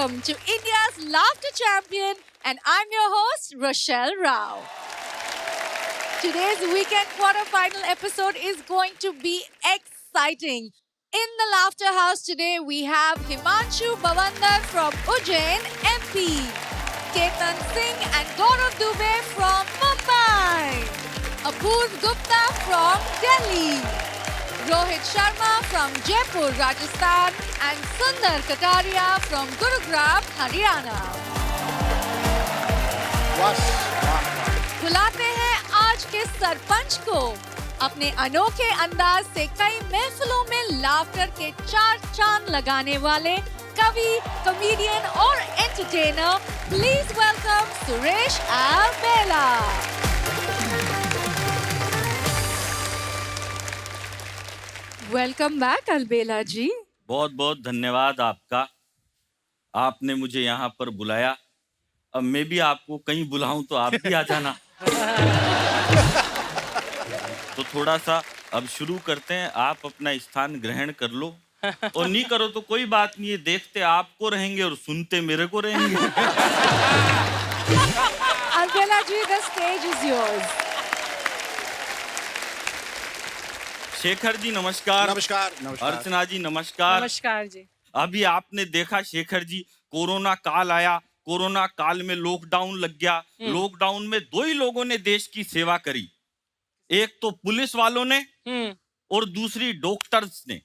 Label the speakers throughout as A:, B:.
A: welcome to India's laughter champion, and I'm your host, Rochelle Rao. Today's weekend quarter-final episode is going to be exciting. In the Laughter House today, we have Himanshu Bhavandar from Ujjain, MP, Ketan Singh and Gaurav Dubey from Mumbai, Apurv Gupta from Delhi, Rohit Sharma from Jaipur, Rajasthan, and Sundar Kataria from Gurugram, Haryana. बुलाते हैं आज के सरपंच को। अपने अनोखे अंदाज से कई महफिलों में लाफ्टर के 4 चांद लगाने वाले कवि, कॉमेडियन और entertainer, please welcome Suresh Albela. Welcome back Albela ji.
B: बहुत बहुत धन्यवाद आपका। आपने मुझे यहाँ पर बुलाया। अब मैं भी आपको कहीं बुलाऊं तो आप भी आ जाना। तो थोड़ा सा अब शुरू करते हैं। आप अपना स्थान ग्रहण कर लो और नहीं करो तो कोई बात नहीं है। देखते आपको रहेंगे और सुनते मेरे को रहेंगे।
A: अलबेला जी, the stage is yours.
B: Shekhar ji नमस्कार।
C: नमस्कार। नमस्कार।
B: अर्चना जी नमस्कार।
D: नमस्कार जी।
B: अभी आपने देखा शेखर जी, कोरोना काल आया। कोरोना काल में लॉकडाउन लग गया। लॉकडाउन में 2 ही लोगों ने देश की सेवा करी, एक तो पुलिस वालों ने और दूसरी डॉक्टर्स ने।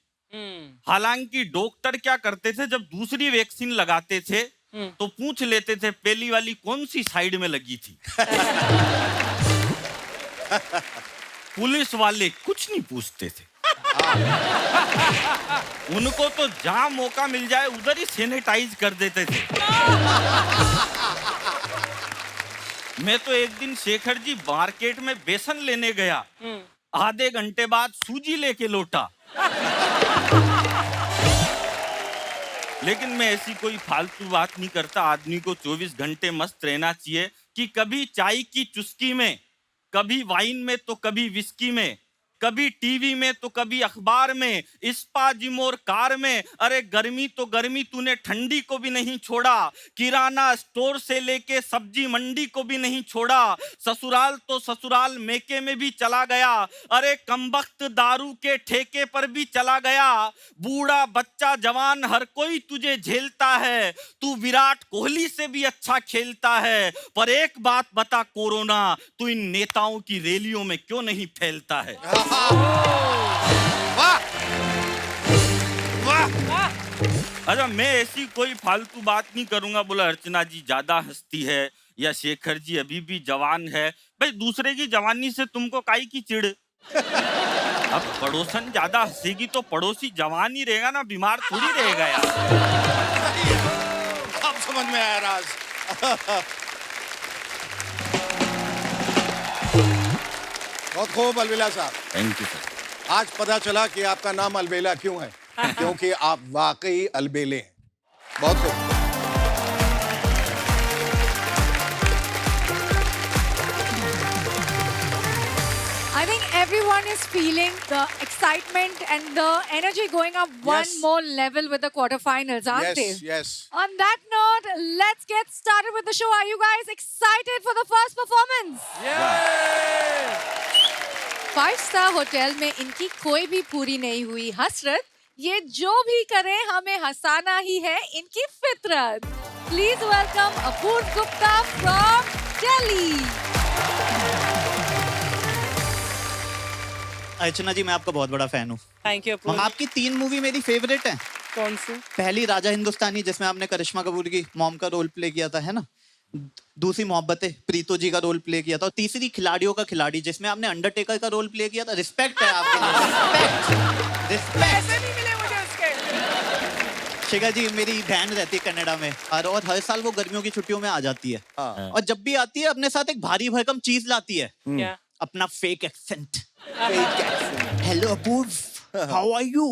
B: हालांकि डॉक्टर क्या करते थे, जब दूसरी वैक्सीन लगाते थे तो पूछ लेते थे पहली वाली कौन सी साइड में लगी थी। पुलिस वाले कुछ नहीं पूछते थे। उनको तो जहां मौका मिल जाए उधर ही सैनिटाइज कर देते थे। मैं तो एक दिन शेखर जी मार्केट में बेसन लेने गया, आधे घंटे बाद सूजी लेके लौटा। लेकिन मैं ऐसी कोई फालतू बात नहीं करता। आदमी को 24 घंटे मस्त रहना चाहिए कि कभी चाय की चुस्की में, कभी वाइन में तो कभी विस्की में, कभी टीवी में तो कभी अखबार में, इस्पा जिम और कार में। अरे गर्मी तो गर्मी, तूने ठंडी को भी नहीं छोड़ा। किराना स्टोर से लेके सब्जी मंडी को भी नहीं छोड़ा। ससुराल तो ससुराल मेके में भी चला गया। अरे कमबख्त दारू के ठेके पर भी चला गया। बूढ़ा बच्चा जवान हर कोई तुझे झेलता है। तू विराट कोहली से भी अच्छा खेलता है। पर एक बात बता कोरोना, तू इन नेताओं की रैलियों में क्यों नहीं फैलता है?
C: वाह! वाह!
B: अच्छा, मैं ऐसी कोई फालतू बात नहीं करूंगा। बोला अर्चना जी ज्यादा हंसती है या शेखर जी अभी भी जवान है। भाई दूसरे की जवानी से तुमको काई की चिढ़? अब पड़ोसन ज्यादा हंसेगी तो पड़ोसी जवान ही रहेगा ना, बीमार थोड़ी रहेगा यार।
C: अब समझ में आया राज। बहुत खूब अलबेला साहब।
B: Thank you sir.
C: आज पता चला कि आपका नाम अलबेला क्यों है, क्योंकि आप वाकई अलबेले हैं। बहुत खूब।
A: I think everyone is feeling the excitement and the energy going up one
C: Yes.
A: more level with the quarterfinals, aren't
C: Yes,
A: they?
C: yes.
A: On that note, let's get started with the show. Are you guys excited for the first performance? Five-star hotel में इनकी कोई भी पूरी नहीं हुई हसरत। ये जो भी करें हमें हंसाना ही है इनकी फितरत। Please welcome Apurv Gupta from Delhi.
E: अर्चना जी, मैं आपका बहुत बड़ा फैन हूँ।
D: Thank you.
E: आपकी 3 मूवी मेरी फेवरेट है।
D: कौन सी?
E: पहली राजा हिंदुस्तानी, जिसमें आपने करिश्मा कपूर की मॉम का रोल प्ले किया था, है ना। दूसरी मोहब्बतें, प्रीतो जी का रोल प्ले किया था। और तीसरी खिलाड़ियों का खिलाड़ी, जिसमें आपने अंडरटेकर का रोल प्ले किया था। रिस्पेक्ट है आपके लिए। रिस्पेक्ट।
D: पैसे नहीं मिले मुझे उसके।
E: शेखर जी, मेरी बहन रहती है कनाडा में और हर साल वो गर्मियों की छुट्टियों में आ जाती है। और जब भी आती है अपने साथ एक भारी भरकम चीज लाती है।
D: क्या?
E: अपना fake accent. Hello Apoorva, how are you?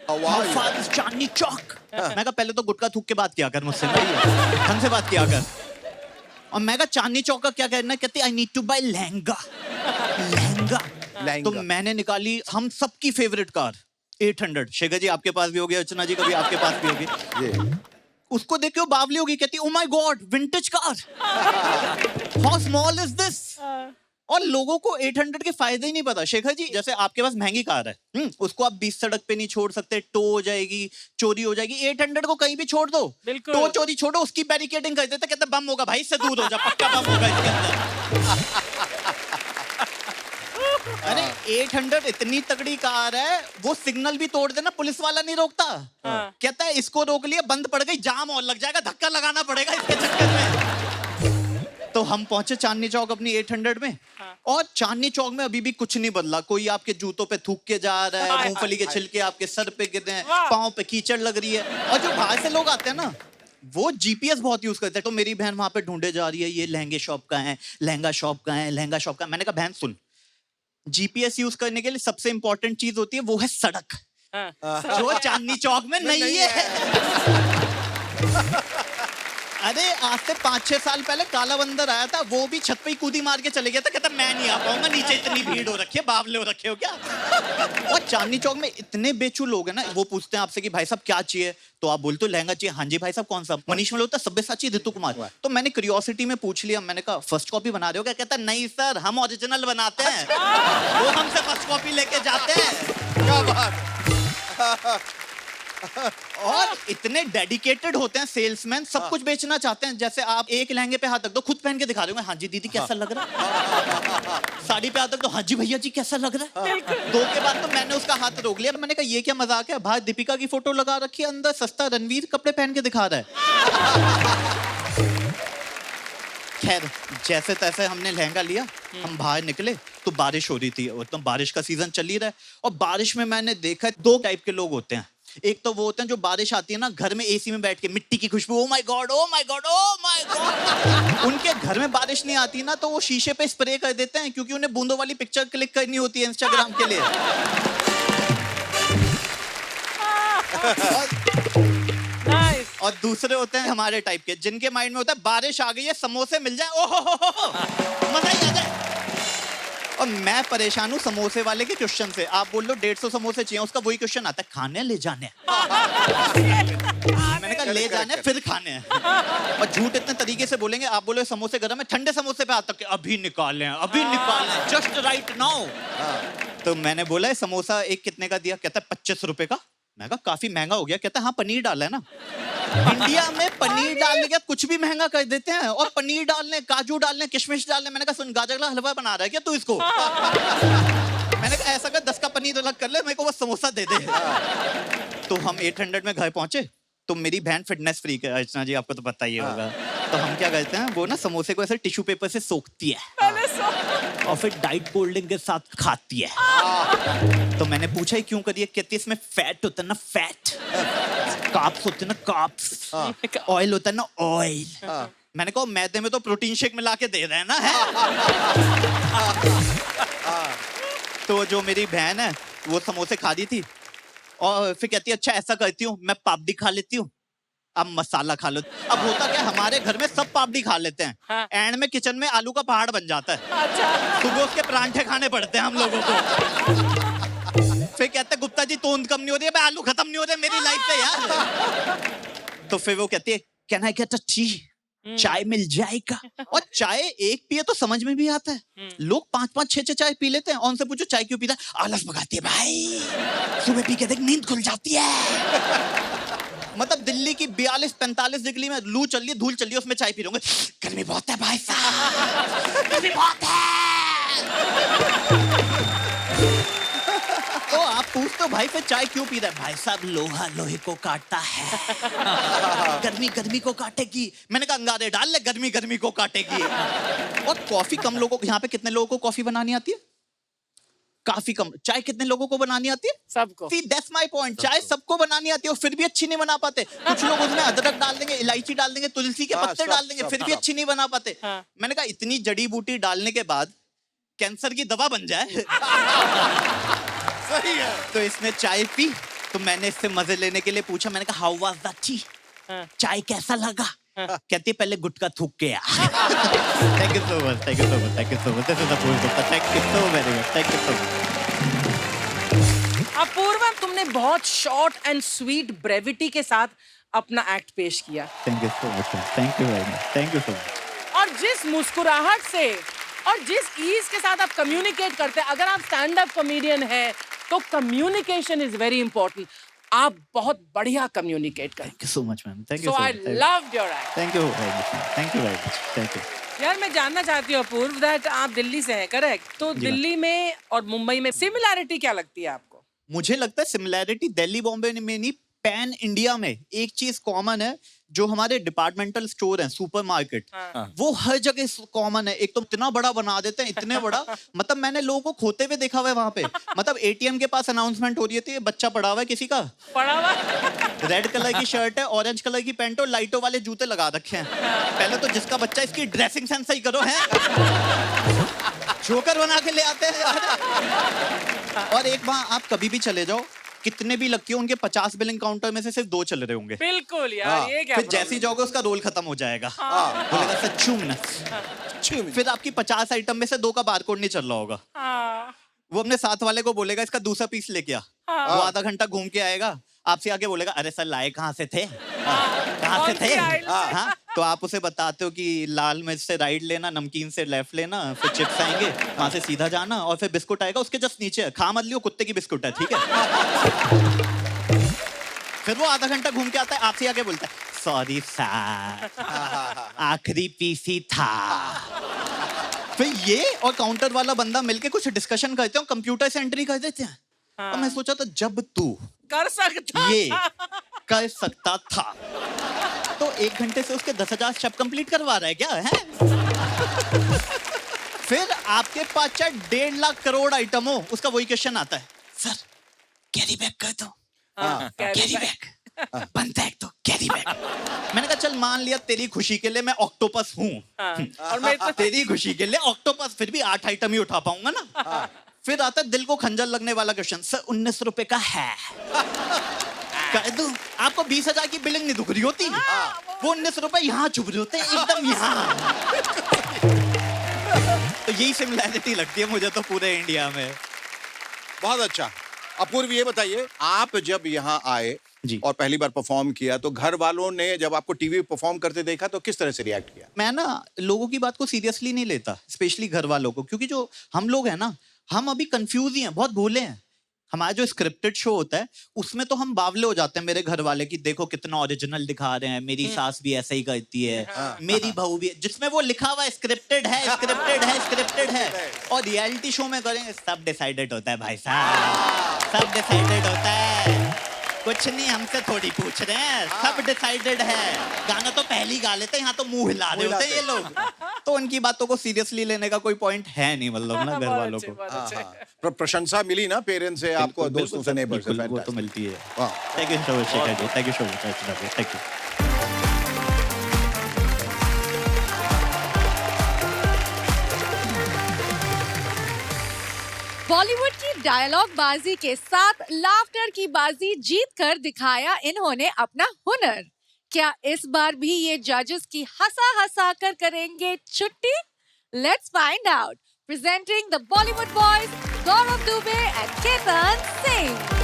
E: How far is Chandni Chowk? मैं कहा पहले तो गुटखा थूक के बात किया कर मुझसे, ढंग से बात किया कर। और मैं कहा चांदनी चौक का क्या कहना? कहती I need to buy lehenga. Lehenga. तो मैंने निकाली हम सबकी फेवरेट कार 800। शेखर जी आपके पास भी होगी, अर्चना जी कभी आपके पास भी होगी। उसको देख के वो बावली होगी, कहती ओ my God vintage car, how small is this. और लोगों को 800 के फायदे ही नहीं पता। शेखर जी, जैसे आपके पास महंगी कार है, उसको आप 20 सड़क पे नहीं छोड़ सकते, टो हो जाएगी, चोरी हो जाएगी। 800 को कहीं भी छोड़ दो,
D: बिल्कुल।
E: टो चोरी छोड़ो, उसकी बैरिकेडिंग कर देते, कहते बम होगा भाई, इससे दूर हो जा, पक्का बम होगा इसके अंदर। अरे 800 इतनी तगड़ी कार है, वो सिग्नल भी तोड़ देना पुलिस वाला नहीं रोकता। कहता है इसको रोक लिया, बंद पड़ गई, जाम और लग जाएगा, धक्का लगाना पड़ेगा इसके चक्कर में। तो हम पहुंचे चांदनी चौक अपनी 800 में, और चांदनी चौक में अभी भी कुछ नहीं बदला। कोई आपके जूतों पे थूक के जा रहा है, मूंगफली के छिलके आपके सर पे गिर रहे हैं, पाँव पे कीचड़ लग रही है। और जो बाहर से लोग आते हैं ना, वो जीपीएस बहुत यूज करते हैं। तो मेरी बहन वहां पे ढूंढे जा रही है, ये लहंगे शॉप का है, लहंगा शॉप का है, लहंगा शॉप का। मैंने कहा बहन सुन, जीपीएस यूज करने के लिए सबसे इंपॉर्टेंट चीज होती है, वो है सड़क, जो चांदनी चौक में नहीं है। अरे आज से 5-6 साल पहले काला बंदर आया था, वो भी छत पे ही कूदी मार के चले गया था, कहता मैं नहीं आ पाऊंगा, नीचे इतनी भीड़ हो रखी है, बावले हो रखे हो क्या। और चांदनी चौक में इतने बेचू लोग हैं ना, वो पूछते हैं आपसे कि भाई साहब क्या चाहिए, तो आप बोलते हो लहंगा चाहिए, हाँ जी भाई साहब कौन सा, मनीष मल्होत्रा, सब्यसाची, ऋतु कुमार। तो मैंने क्यूरियोसिटी में पूछ लिया, मैंने कहा फर्स्ट कॉपी बना रहे हो क्या? कहता नहीं सर, हम ओरिजिनल बनाते हैं, वो हमसे फर्स्ट कॉपी लेके जाते हैं।
C: क्या बात।
E: और इतने डेडिकेटेड होते हैं सेल्समैन, सब कुछ बेचना चाहते हैं। जैसे आप एक लहंगे पे हाथ रख दो, खुद पहन के दिखा दोगे, हाँ जी दीदी कैसा लग रहा है। साड़ी पे हाथ रख दो, हाँ जी भैया जी कैसा लग रहा है। 2 के बाद तो मैंने उसका हाथ रोक लिया, मैंने कहा ये क्या मजाक है, बाहर दीपिका की फोटो लगा रखी है, अंदर सस्ता रणवीर कपड़े पहन के दिखा रहा है। खैर जैसे तैसे हमने लहंगा लिया, हम बाहर निकले तो बारिश हो रही थी, और तो बारिश का सीजन चल ही रहा है। और बारिश में मैंने देखा 2 टाइप के लोग होते हैं। एक तो वो होते हैं जो बारिश आती है ना, घर में एसी में बैठ के मिट्टी की खुशबू, oh my God oh my God oh my God. उनके घर में बारिश नहीं आती ना, तो वो शीशे पे स्प्रे कर देते हैं, क्योंकि उन्हें बूंदों वाली पिक्चर क्लिक करनी होती है इंस्टाग्राम के लिए। और दूसरे होते हैं हमारे टाइप के, जिनके माइंड में होता है बारिश आ गई है, समोसे मिल जाए, ओहो मजा ही आ जाए। और मैं परेशान हूँ समोसे वाले के क्वेश्चन से। आप बोल लो 150 समोसे चाहिए, उसका वही क्वेश्चन आता है, खाने ले जाने। मैंने कहा ले जाने फिर खाने हैं। और झूठ इतने तरीके से बोलेंगे, आप बोले समोसे गर्म है, ठंडे समोसे पे आता है, अभी निकाल लें, अभी निकाल लें, जस्ट राइट नाउ। तो मैंने बोला समोसा एक कितने का दिया? कहता है 25 रुपए का। मैं कहा काफी महंगा हो गया। कहता है हाँ पनीर डाला है ना। इंडिया में पनीर डालने के कुछ भी महंगा कर देते हैं, और पनीर डालने, काजू डालने, किशमिश डालने। मैंने कहा सुन, गाजर का हलवा बना रहा है क्या तू इसको? मैंने कहा ऐसा कर 10 का पनीर अलग कर ले, मेरे को बस समोसा दे दे। तो हम 800 में घर पहुंचे, तो मेरी बहन फिटनेस फ्रीक है, अर्चना जी आपको तो पता ही होगा। तो हम क्या करते हैं, वो ना समोसे को ऐसे टिश्यू पेपर से सोखती है और फिर डाइट कोल्ड ड्रिंक के साथ खाती है। तो मैंने पूछा ही क्यों करिए? कहती है इसमें फैट होता है ना, फैट, कार्ब्स होते हैं ना, कार्ब्स, ऑयल होता है ना, ऑयल। मैंने कहा मैदे में तो प्रोटीन शेक मिला के दे रहे हैं ना, है? तो जो मेरी बहन है वो समोसे खा रही थी, और फिर कहती है अच्छा ऐसा करती हूँ, मैं पापड़ी खा लेती हूँ, अब मसाला खा लो। अब होता क्या, हमारे घर में सब पापड़ी खा लेते हैं, एंड में किचन में आलू का पहाड़ बन जाता है। सुबह उसके परांठे खाने पड़ते हैं हम लोगों को। फिर कहते हैं गुप्ता जी तोंद कम नहीं हो रही है, मैं आलू खत्म नहीं हो रहे मेरी लाइफ से यार। तो फिर वो कहती है can I get a T, चाय मिल जाएगा। और चाय एक पिए तो समझ में भी आता है, लोग 5-5, 6-6 चाय पी लेते हैं। और उनसे पूछो चाय क्यों पीता है? आलस भगाती है भाई, सुबह पी के देख नींद खुल जाती है। मतलब दिल्ली की 42-45 डिग्री में लू चल रही है, धूल चल रही है, उसमें चाय पी रहे होंगे, गर्मी बहुत है भाई साहब, गर्मी बहुत है। तो आप पूछते हो भाई फिर चाय क्यों पी रहा है? भाई साहब लोहा लोहे को काटता है, गर्मी गर्मी को काटेगी। मैंने कहा अंगारे डाल ले, गर्मी गर्मी को काटेगी। और कॉफी कम लोगों को, यहाँ पे कितने लोगों को कॉफी बनानी आती है? काफी कम। चाय कितने लोगों को बनानी आती है?
D: सबको।
E: See, that's my point. चाय सबको बनानी आती है, और फिर भी अच्छी नहीं बना पाते। कुछ लोग उसमें अदरक डाल देंगे, इलायची डाल देंगे, तुलसी के पत्ते डाल देंगे, फिर भी अच्छी नहीं बना पाते। मैंने कहा इतनी जड़ी बूटी डालने के बाद कैंसर की दवा बन जाए।
C: सही है।
E: तो इसने चाय पी, तो मैंने इससे मजे लेने के लिए पूछा, मैंने कहा हाउ वाज द टी, चाय कैसा लगा? कहती है पहले गुटखा थूक के आ। Thank you so much, thank you so much, thank you so much, this is Apoorva, thank you so very much, thank you so much.
D: Apoorva, तुमने बहुत शॉर्ट एंड स्वीट ब्रेविटी के साथ अपना एक्ट पेश किया।
E: Thank you so much, thank you very much, thank you so much.
D: और जिस मुस्कुराहट से और जिस ईज के साथ आप कम्युनिकेट करते हैं, अगर आप स्टैंड अप कॉमेडियन हैं तो कम्युनिकेशन इज वेरी इंपॉर्टेंट। आप बहुत बढ़िया कम्युनिकेट करते
E: thank you so much ma'am, thank you
D: so
E: so
D: I
E: much,
D: loved your act.
E: Thank you very much, thank you very much, thank you.
D: यार मैं जानना चाहती हूँ अपूर्व, दैट आप दिल्ली से हैं, करेक्ट? तो
E: जी
D: दिल्ली में और मुंबई में सिमिलैरिटी क्या लगती है आपको?
E: मुझे लगता है सिमिलैरिटी दिल्ली बॉम्बे में नहीं, पैन इंडिया में एक चीज कॉमन है, जो हमारे डिपार्टमेंटल स्टोर हैं, सुपरमार्केट, वो हर जगह कॉमन है। एक तो इतना बड़ा बना देते हैं, इतने बड़ा, मतलब मैंने लोगों को खोते हुए देखा हुआ है वहां पे। मतलब एटीएम के पास अनाउंसमेंट हो रही थी, बच्चा पड़ा हुआ है किसी का,
D: पड़ा हुआ
E: रेड कलर की शर्ट है, ऑरेंज कलर की पैंट और लाइटों वाले जूते लगा रखे हैं। पहले तो जिसका बच्चा, इसकी ड्रेसिंग सेंस सही करो है, जोकर बना के ले आते हैं यार। और एक वहां आप कभी भी चले जाओ, कितने भी लकी हो, उनके 50 बिलिंग काउंटर में से सिर्फ 2 चल रहे होंगे।
D: बिल्कुल यार, ये क्या
E: फिर
D: problem
E: जैसे ही जाओगे उसका रोल खत्म हो जाएगा, बोलेगा सच्चू मिनट। फिर आपकी 50 आइटम में से 2 का बारकोड नहीं चल रहा होगा।
D: हाँ।
E: वो अपने साथ वाले को बोलेगा इसका दूसरा पीस लेके आ। वो आधा घंटा घूम के आएगा, आपसे आके बोलेगा अरे सर लाए कहाँ से थे, कहाँ से
D: कौन
E: थे?
D: सी aisle से?
E: हाँ, तो आप उसे बताते हो कि लाल मिर्च से राइट लेना, नमकीन से लेफ्ट लेना, फिर चिप्स आएंगे, वहां से सीधा जाना, और फिर बिस्कुट आएगा उसके जस्ट नीचे, खा मत लियो, कुत्ते की बिस्कुट है, ठीक है? फिर वो आधा घंटा घूम के आता है, आपसे आके बोलता है सॉरी सर, आखिरी पीस ही था। फिर ये और काउंटर वाला बंदा मिलके कुछ डिस्कशन करते हो, कंप्यूटर से एंट्री कर देते हैं। और मैं सोचा था जब तू
D: कर सकता
E: ये कर सकता था तो 1 घंटे से उसके 10,000 शब्द कंप्लीट करवा रहा है क्या है? फिर आपके पास चाहे 1.5 लाख करोड़ आइटम हो, उसका वही क्वेश्चन आता है, सर कैरी बैग कर दो, कैरी बैग बनता है तो कैरी बैग। मैंने कहा चल मान लिया तेरी खुशी के लिए मैं ऑक्टोपस हूँ,
D: और मैं तो
E: तेरी खुशी के लिए ऑक्टोपस, फिर भी 8 आइटम ही उठा पाऊंगा ना। फिर आता है दिल को खंजर लगने वाला क्वेश्चन, सर 19 रुपए का है, कह दूं आपको 20,000 की बिलिंग नहीं दुख रही होती, वो 19 रुपए यहाँ चुभ रहे होते हैं, एकदम यहाँ। तो यही सिमिलैरिटी लगती है मुझे तो पूरे इंडिया में।
C: बहुत अच्छा। अपूर्व ये बताइए, आप जब यहाँ आए
E: जी।
C: और पहली बार परफॉर्म किया तो घर वालों ने जब आपको टीवी पे परफॉर्म करते देखा तो किस तरह से रिएक्ट किया?
E: मैं ना लोगों की बात को सीरियसली नहीं लेता, स्पेशली घर वालों को, क्योंकि जो हम लोग हैं ना, हम अभी कंफ्यूज ही हैं, बहुत भोले हैं। हमारा जो स्क्रिप्टेड शो होता है उसमें तो हम बावले हो जाते हैं, मेरे घर वाले की देखो कितना ओरिजिनल दिखा रहे हैं, मेरी सास भी ऐसा ही करती है, मेरी बहू भी, जिसमें वो लिखा हुआ है स्क्रिप्टेड है, स्क्रिप्टेड है, स्क्रिप्टेड है, और रियलिटी शो में करेंगे सब डिसाइडेड होता है भाई साहब, सब डिसाइडेड होता है, कुछ नहीं हमसे थोड़ी पूछ रहे हैं, सब डिसाइडेड है। गाना तो पहली गा लेते हैं, यहाँ तो मुंह हिला रहे होते हैं ये लोग, तो उनकी बातों को सीरियसली लेने का कोई पॉइंट है नहीं, मतलब ना घर वालों को।
C: प्रशंसा मिली ना पेरेंट्स से आपको, दोस्तों से, नेबर से?
E: वो तो मिलती है।
C: वाह।
E: Thank you so much Shekhar ji, thank you so much, thank you.
A: Bollywood की डायलॉग बाजी के साथ लाफ्टर की बाजी जीत कर दिखाया इन्होंने अपना हुनर। क्या इस बार भी ये जजेस की हंसा हंसा कर करेंगे छुट्टी? Let's find out. Presenting the Bollywood boys Gaurav Dubey and Ketan Singh.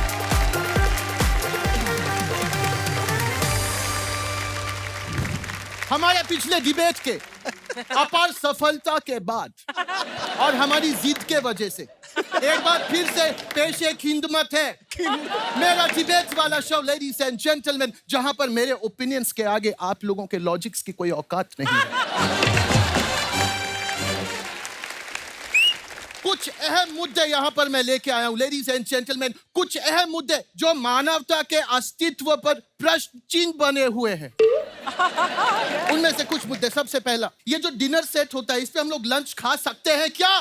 F: हमारे पिछले डिबेट के अपार सफलता के बाद और हमारी जीत के वजह से एक बार फिर से पेश खिदमत है मेरा डिबेट वाला शो लेडीज एंड जेंटलमैन, जहां पर मेरे ओपिनियंस के आगे आप लोगों के लॉजिक्स की कोई औकात नहीं है। कुछ अहम मुद्दे यहां पर मैं लेके आया हूं लेडीज एंड जेंटलमैन, कुछ अहम मुद्दे जो मानवता के अस्तित्व पर प्रश्न चिन्ह बने हुए हैं। उनमें से कुछ मुद्दे, सबसे पहला, ये जो डिनर सेट होता है इस पे हम लोग लंच खा सकते हैं क्या?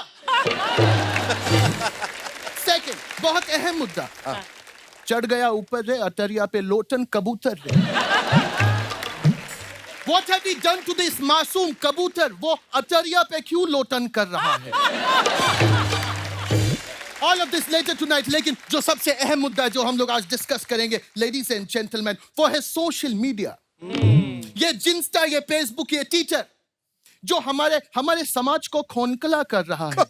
F: सेकंड, बहुत अहम मुद्दा, चढ़ गया ऊपर रे अटरिया पे लोटन कबूतर रे। What have we done to this मासूम कबूतर? वो अटरिया पे क्यों लोटन कर रहा है? All of this later tonight, लेकिन जो सबसे अहम मुद्दा है जो हम लोग आज डिस्कस करेंगे लेडीज एंड जेंटलमैन, वो है सोशल मीडिया। ये जिंस्टा, ये फेसबुक, ये ट्विटर जो हमारे समाज को खोखला कर रहा है।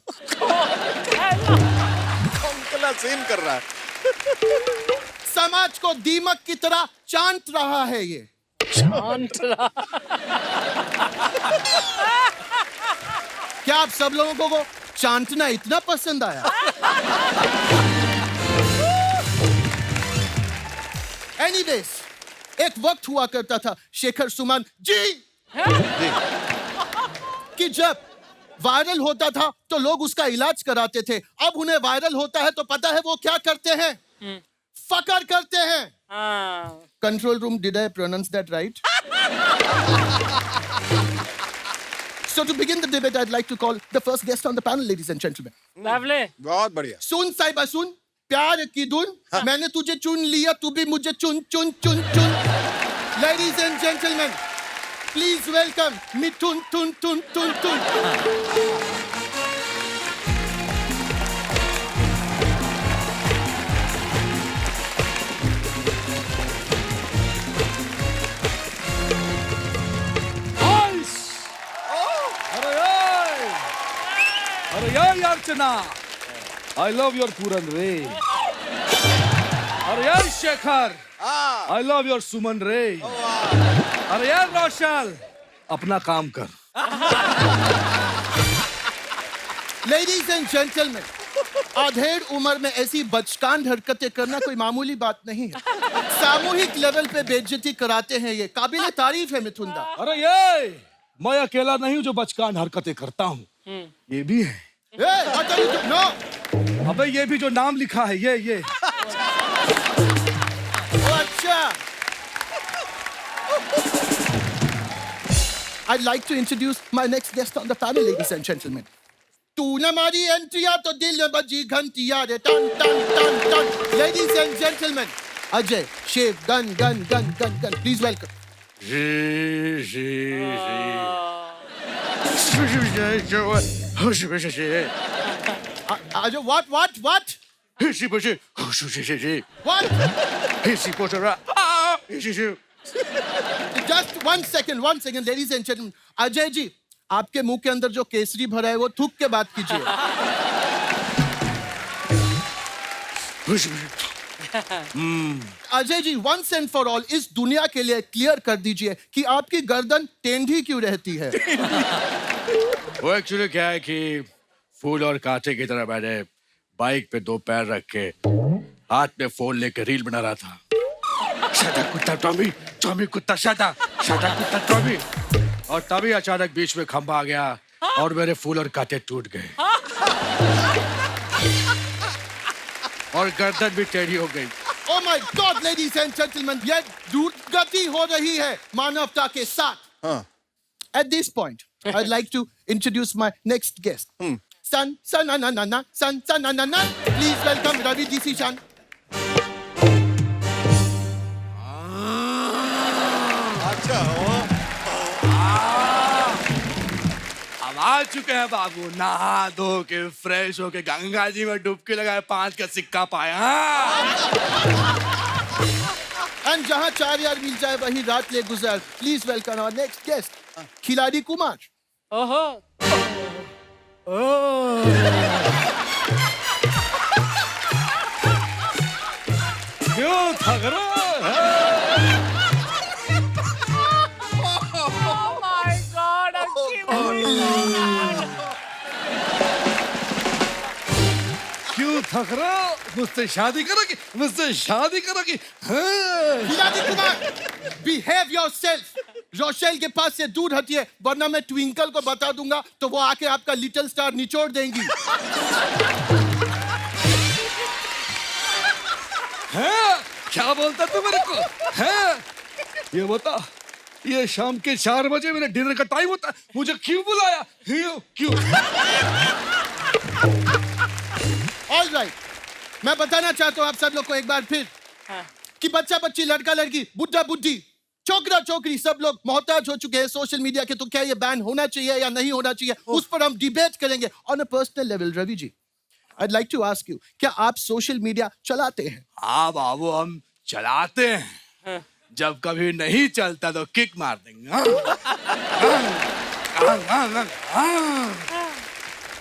C: खोखला सीन कर रहा है।
F: समाज को दीमक की तरह चांट रहा है ये। क्या आप सब लोगों को वो चांटना इतना पसंद आया? एनीवेज, एक वक्त हुआ करता था शेखर सुमन जी कि जब वायरल होता था तो लोग उसका इलाज कराते थे। अब उन्हें वायरल होता है तो पता है वो क्या करते हैं? फकर करते हैं। Control room, did I pronounce that right? So to begin the debate, I'd like to call the first guest on the panel, ladies and gentlemen.
D: Lovely.
C: बहुत बढ़िया।
F: सुन साहिबा सुन, प्यार की धुन, मैंने तुझे चुन लिया, तू भी मुझे चुन चुन चुन चुन। Ladies and gentlemen, please welcome मिथुन तुन तुन तुन तुन।
G: अरे यार अर्चना, I love your पूरन रे। अरे यार शेखर, I love your सुमन रे। अरे यार रोशल, अपना काम कर।
F: Ladies and gentlemen, आधेड़ उम्र में ऐसी बचकान हरकतें करना कोई मामूली बात नहीं है। सामूहिक लेवल पे बेइज्जती कराते हैं ये, काबिल तारीफ है मिथुन दा।
G: अरे ये मैं अकेला नहीं हूँ जो बचकान हरकतें करता हूँ, ये भी है।
F: नो,
G: अबे ये भी जो नाम लिखा है ये।
F: अच्छा। I'd like to introduce my next guest on the panel, ladies and gentlemen. तू न मारी एंट्रिया तो दिल में बजी घंटिया रे टन टन टन टन। Ladies and gentlemen, अजय शेव गन गन गन गन गन, please welcome. Ajay, what? What? Just one second, ladies and gentlemen. Ajay ji, आपके मुंह के अंदर जो केसरी भरा है वो थूक के बात कीजिए। Ajay ji, once and for all इस दुनिया के लिए क्लियर कर दीजिए कि आपकी गर्दन टेढ़ी क्यों रहती है?
G: वो एक्चुअली क्या है कि फूल और कांटे की तरह मैंने बाइक पे दो पैर रख के हाथ में फोन लेकर रील बना रहा था। शाटा कुत्ता टॉमी, टॉमी कुत्ता शाटा, शाटा कुत्ता टॉमी। और तभी अचानक बीच में खंभा आ गया और मेरे फूल और कांटे टूट गए और गर्दन भी टेढ़ी हो गई।
F: Oh my God, ladies and gentlemen, ये दुर्गति हो रही है मानवता के साथ। At this point, I'd like to introduce my next guest. Please welcome Ravi DC Chan.
C: अच्छा
G: अब आ चुके हैं बाबू, नहा धो के फ्रेश होके गंगा जी में डुबकी लगाए 5 का सिक्का पाया।
F: And जहाँ 4 यार मिल जाए वही रात ले गुजर। Please welcome our next guest, खिलाड़ी कुमार।
G: क्यों थक रहा है? क्यों थक रहा हो? मुझसे शादी करोगी? मुझसे शादी करोगी?
F: खिलाड़ी कुमार, behave yourself. रोशेल के पास से दूर हटिए वरना मैं ट्विंकल को बता दूंगा तो वो आके आपका लिटिल स्टार निचोड़ देंगी।
G: हैं? क्या बोलता तू मेरे को? हैं? ये बता, ये शाम के 4 बजे मेरे डिनर का टाइम होता है, मुझे क्यों बुलाया? क्यों?
F: All right, मैं बताना चाहता हूँ आप सब लोग को एक बार फिर कि बच्चा बच्ची, लड़का लड़की, बुढ़ा बुढ़ी, छोकरा छोकरी, सब लोग मोहताज हो चुके हैं सोशल मीडिया के। तो क्या ये बैन होना चाहिए या नहीं होना चाहिए, उस पर हम डिबेट करेंगे on a personal level. Ravi ji, I'd like to ask you, क्या आप सोशल मीडिया चलाते हैं?
G: हाँ बाबू, हम चलाते हैं। जब कभी नहीं चलता तो किक मार देंगे।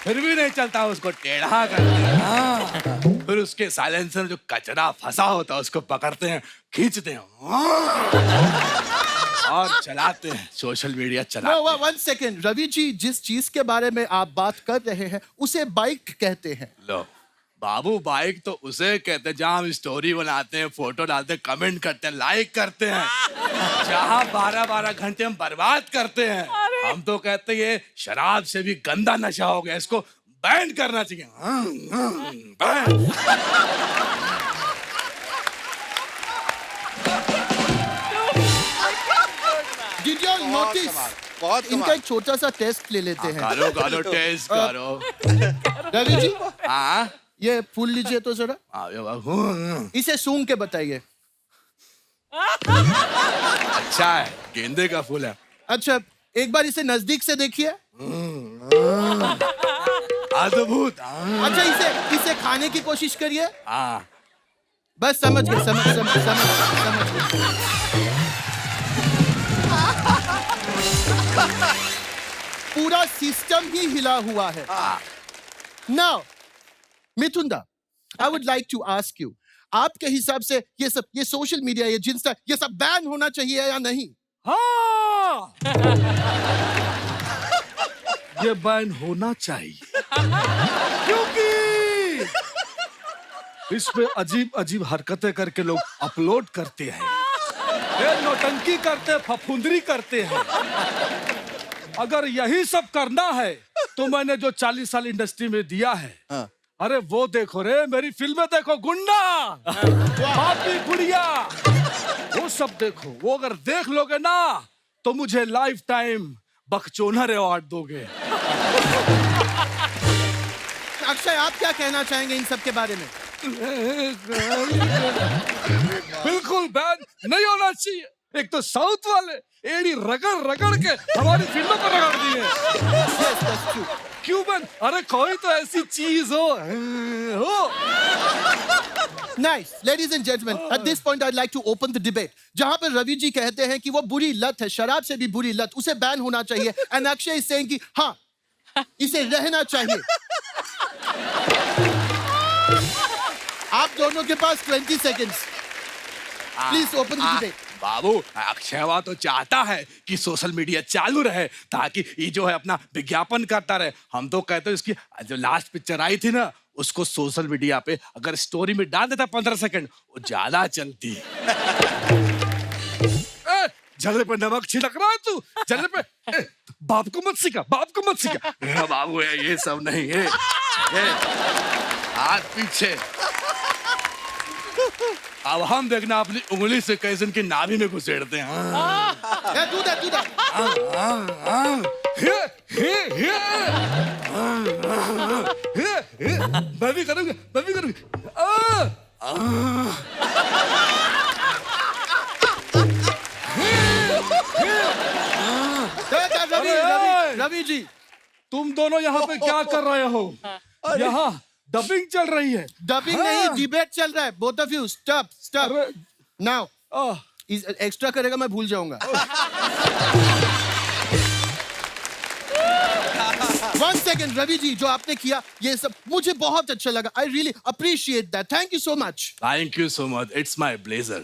G: फिर भी नहीं चलता उसको टेढ़ा कर देंगे। फिर उसके साइलेंसर जो कचरा फंसा होता है उसको पकड़ते हैं, खींचते हैं और चलाते हैं, सोशल मीडिया चलाते हैं।
F: वन सेकेंड रवि जी, जिस चीज के बारे में आप बात कर रहे हैं उसे बाइक कहते हैं।
G: लो बाबू, बाइक तो उसे कहते हैं जहाँ हम स्टोरी बनाते हैं, फोटो डालते हैं, कमेंट करते हैं, लाइक करते हैं, जहाँ 12-12 घंटे हम बर्बाद करते हैं। हम तो कहते हैं ये शराब से भी गंदा नशा हो गया, इसको बैन करना चाहिए। Ban.
F: Did you all notice?
C: बहुत
F: इनका
C: कमाल।
F: एक छोटा सा टेस्ट ले लेते हैं।
G: करो टेस्ट करो।
F: रवि जी,
G: हाँ
F: ये फूल लीजिए तो जरा, इसे सूंघ के बताइए।
G: अच्छा है, गेंदे का फूल है।
F: अच्छा, एक बार इसे नजदीक से देखिए।
G: अद्भुत।
F: अच्छा, इसे खाने की कोशिश करिए।
G: हाँ
F: बस समझ गए, समझ गए। पूरा सिस्टम ही हिला हुआ है। Now Mithunda, I would like to ask you, आपके हिसाब से ये सोशल मीडिया, ये जिंस्टा, ये सब बैन होना चाहिए या नहीं?
G: हाँ ये बैन होना चाहिए, क्योंकि इसमें अजीब अजीब हरकतें करके लोग अपलोड करते हैं, ये नौटंकी करते हैं, फफूंदरी करते हैं। अगर यही सब करना है तो मैंने जो 40 साल इंडस्ट्री में दिया है, अरे वो देखो रे, मेरी फिल्में देखो, गुंडा, पापी गुड़िया, वो सब देखो। वो अगर देख लोगे ना तो मुझे लाइफ टाइम बकचोनर अवार्ड दोगे।
F: अक्षय, आप क्या कहना चाहेंगे इन सब के बारे में?
G: बिल्कुल बैन नहीं होना चाहिए। एक तो साउथ वाले एड़ी रगड़ रगड़ के हमारी फिल्मों पर रगड़ दिए।
F: Yes, that's true.
G: क्यों बैन? अरे कोई तो ऐसी चीज हो।
F: Nice, ladies and gentlemen, at this point I'd like to open the debate. जहां पर रवि जी कहते हैं कि वो बुरी लत है, शराब से भी बुरी लत, उसे बैन होना चाहिए, and अक्षय is saying कि हाँ, इसे रहना चाहिए। आप दोनों के पास 20 seconds. Please open the debate.
G: बाबू, अक्षयवा तो चाहता है कि सोशल मीडिया चालू रहे ताकि ये जो है अपना विज्ञापन करता रहे। हम तो कहते हैं इसकी जो लास्ट पिक्चर आई थी ना, उसको सोशल मीडिया पे अगर स्टोरी में डाल देता 15 सेकंड, वो ज्यादा चलती। जले पे नमक छिड़क रहा है तू, जले पे। बाप को मत सिखा, बाप को मत सिखा। बाबू है ये सब नहीं है, हाथ पीछे। अब हम देखना अपनी उंगली से कैसे इनकी नाभि में घुसेड़ते हैं।
F: Yeah, do that.
G: मैं भी करूंगी।
F: रवि जी,
G: तुम दोनों यहाँ पे क्या कर रहे हो? यहाँ डबिंग चल रही है।
F: डबिंग नहीं, डिबेट चल रहा है। Both of you stop now. Extra करेगा मैं भूल जाऊंगा। 1 second रवि जी, जो आपने किया ये सब मुझे बहुत अच्छा लगा। I really appreciate that. Thank you so much.
G: Thank you so much, it's my blazer.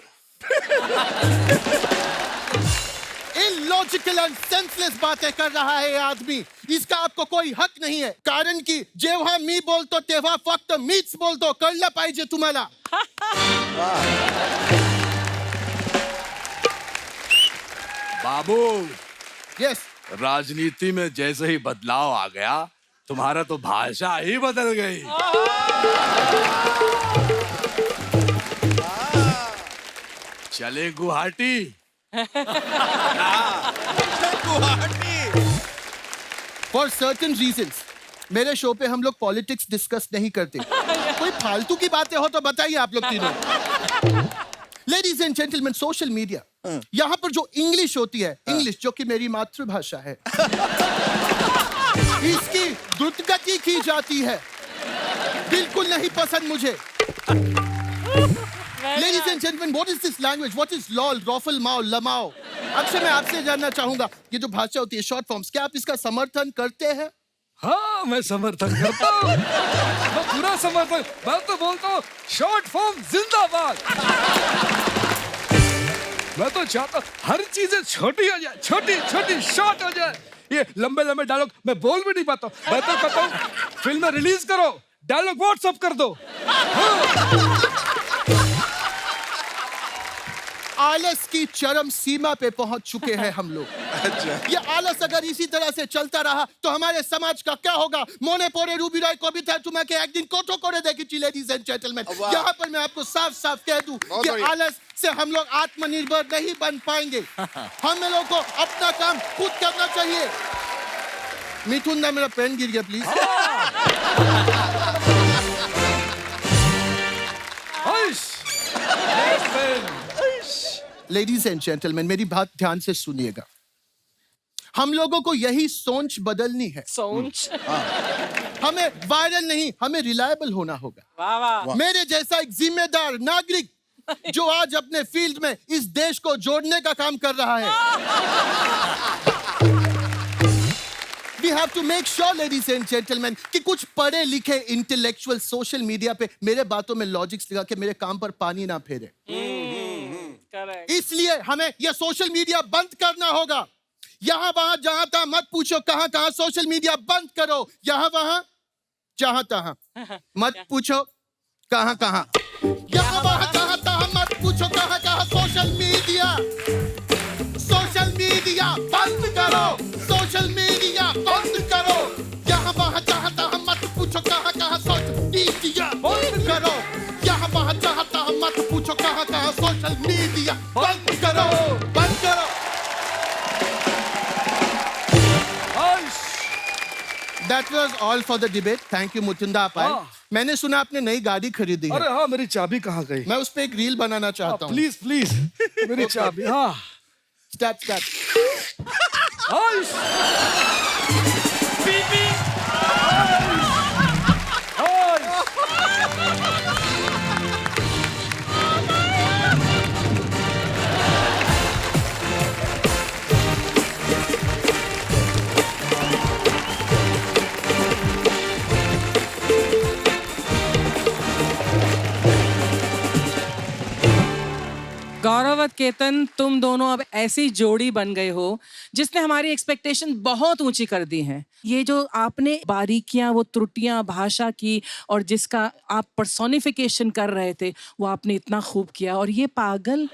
F: Illogical and senseless बातें कर रहा है ये आदमी। इसका आपको कोई हक नहीं है, कारण की जेव्हा मी बोलतो तेव्हा फक्त मीच बोलतो, कळलं पाहिजे तुम्हाला।
G: बाबू,
F: यस,
G: राजनीति में जैसे ही बदलाव आ गया, तुम्हारा तो भाषा ही बदल गई। चले गुवाहाटी।
F: फॉर सर्टेन रीजंस मेरे शो पे हम लोग पॉलिटिक्स डिस्कस नहीं करते। कोई फालतू की बातें हो तो बताइए आप लोग तीनों। Ladies and gentleman, social media, यहाँ पर जो इंग्लिश होती है, इंग्लिश जो कि मेरी मातृभाषा है, इसकी द्रुतगति की जाती है। बिल्कुल नहीं पसंद मुझे। Ladies and gentlemen, what is this language? What is lol, रॉफल, माओ, लमाओ? अक्षय, मैं आपसे जानना चाहूंगा, ये जो भाषा होती है, शॉर्ट फॉर्म्स, क्या आप इसका समर्थन करते हैं?
G: हाँ मैं समर्थन करता हूँ, मैं पूरा समर्थन। मैं तो बोलता हूँ शॉर्ट फॉर्म जिंदाबाद। मैं तो चाहता हूँ हर चीजें छोटी हो जाए, छोटी छोटी शॉर्ट हो जाए। ये लंबे लंबे डायलॉग मैं बोल भी नहीं पाता। मैं तो कहता हूँ फिल्म रिलीज करो, डायलॉग व्हाट्सएप कर दो।
F: आलस की चरम सीमा पे पहुंच चुके हैं हम लोग। ये आलस अगर इसी तरह से चलता रहा तो हमारे समाज का क्या होगा? मोने पोरे रूबी राय को भी था तुम्हें के एक दिन कोठो कोरे देखी, लेडीज एंड जेंटलमैन। यहाँ पर मैं आपको साफ साफ कह दूं कि आलस से हम लोग आत्मनिर्भर नहीं बन पाएंगे। हम लोगों को अपना काम खुद करना चाहिए। मिथुन ना, मेरा पेन गिर गया प्लीज। लेडीज एंड जेंटलमैन, मेरी बात ध्यान से सुनिएगा। हम लोगों को यही सोच बदलनी है।
D: सोच।
F: हमें वायरल नहीं, हमें रिलायबल होना होगा।
D: वाह वाह।
F: मेरे जैसा एक जिम्मेदार नागरिक जो आज अपने फील्ड में इस देश को जोड़ने का काम कर रहा है। We have to make sure, ladies and gentlemen, कि कुछ पढ़े लिखे इंटेलेक्चुअल सोशल मीडिया पे मेरे बातों में लॉजिक्स लगा के मेरे काम पर पानी ना फेरे। इसलिए हमें यह सोशल मीडिया बंद करना होगा। यहाँ वहां जहां तहां मत पूछो कहां कहां सोशल मीडिया बंद करो। यहाँ वहां जहां तहां मत पूछो कहां कहां। यहाँ वहां जहां तहां मत पूछो कहां कहां सोशल मीडिया। सोशल मीडिया बंद करो, सोशल मीडिया बंद करो। यहाँ वहां जहां तहां मत पूछो कहां कहां सोशल मीडिया बंद करो। यहाँ वहां जहां तहां मत पूछो कहां कहां सोशल मीडिया बंद करो, बंद करो। That was all for the debate. Thank you मुचुंदा अपाय। मैंने सुना आपने नई गाड़ी खरीदी है।
G: अरे हाँ, मेरी चाबी कहाँ गई?
F: मैं उस पे एक रील बनाना चाहता हूँ।
G: प्लीज प्लीज मेरी चाबी। हाँ
F: स्टार्ट।
D: गौरव और केतन, तुम दोनों अब ऐसी जोड़ी बन गए हो जिसने हमारी एक्सपेक्टेशन बहुत ऊंची कर दी है। ये जो आपने बारीकियां, वो त्रुटियां भाषा की और जिसका आप पर्सोनिफिकेशन कर रहे थे, वो आपने इतना खूब किया। और ये पागल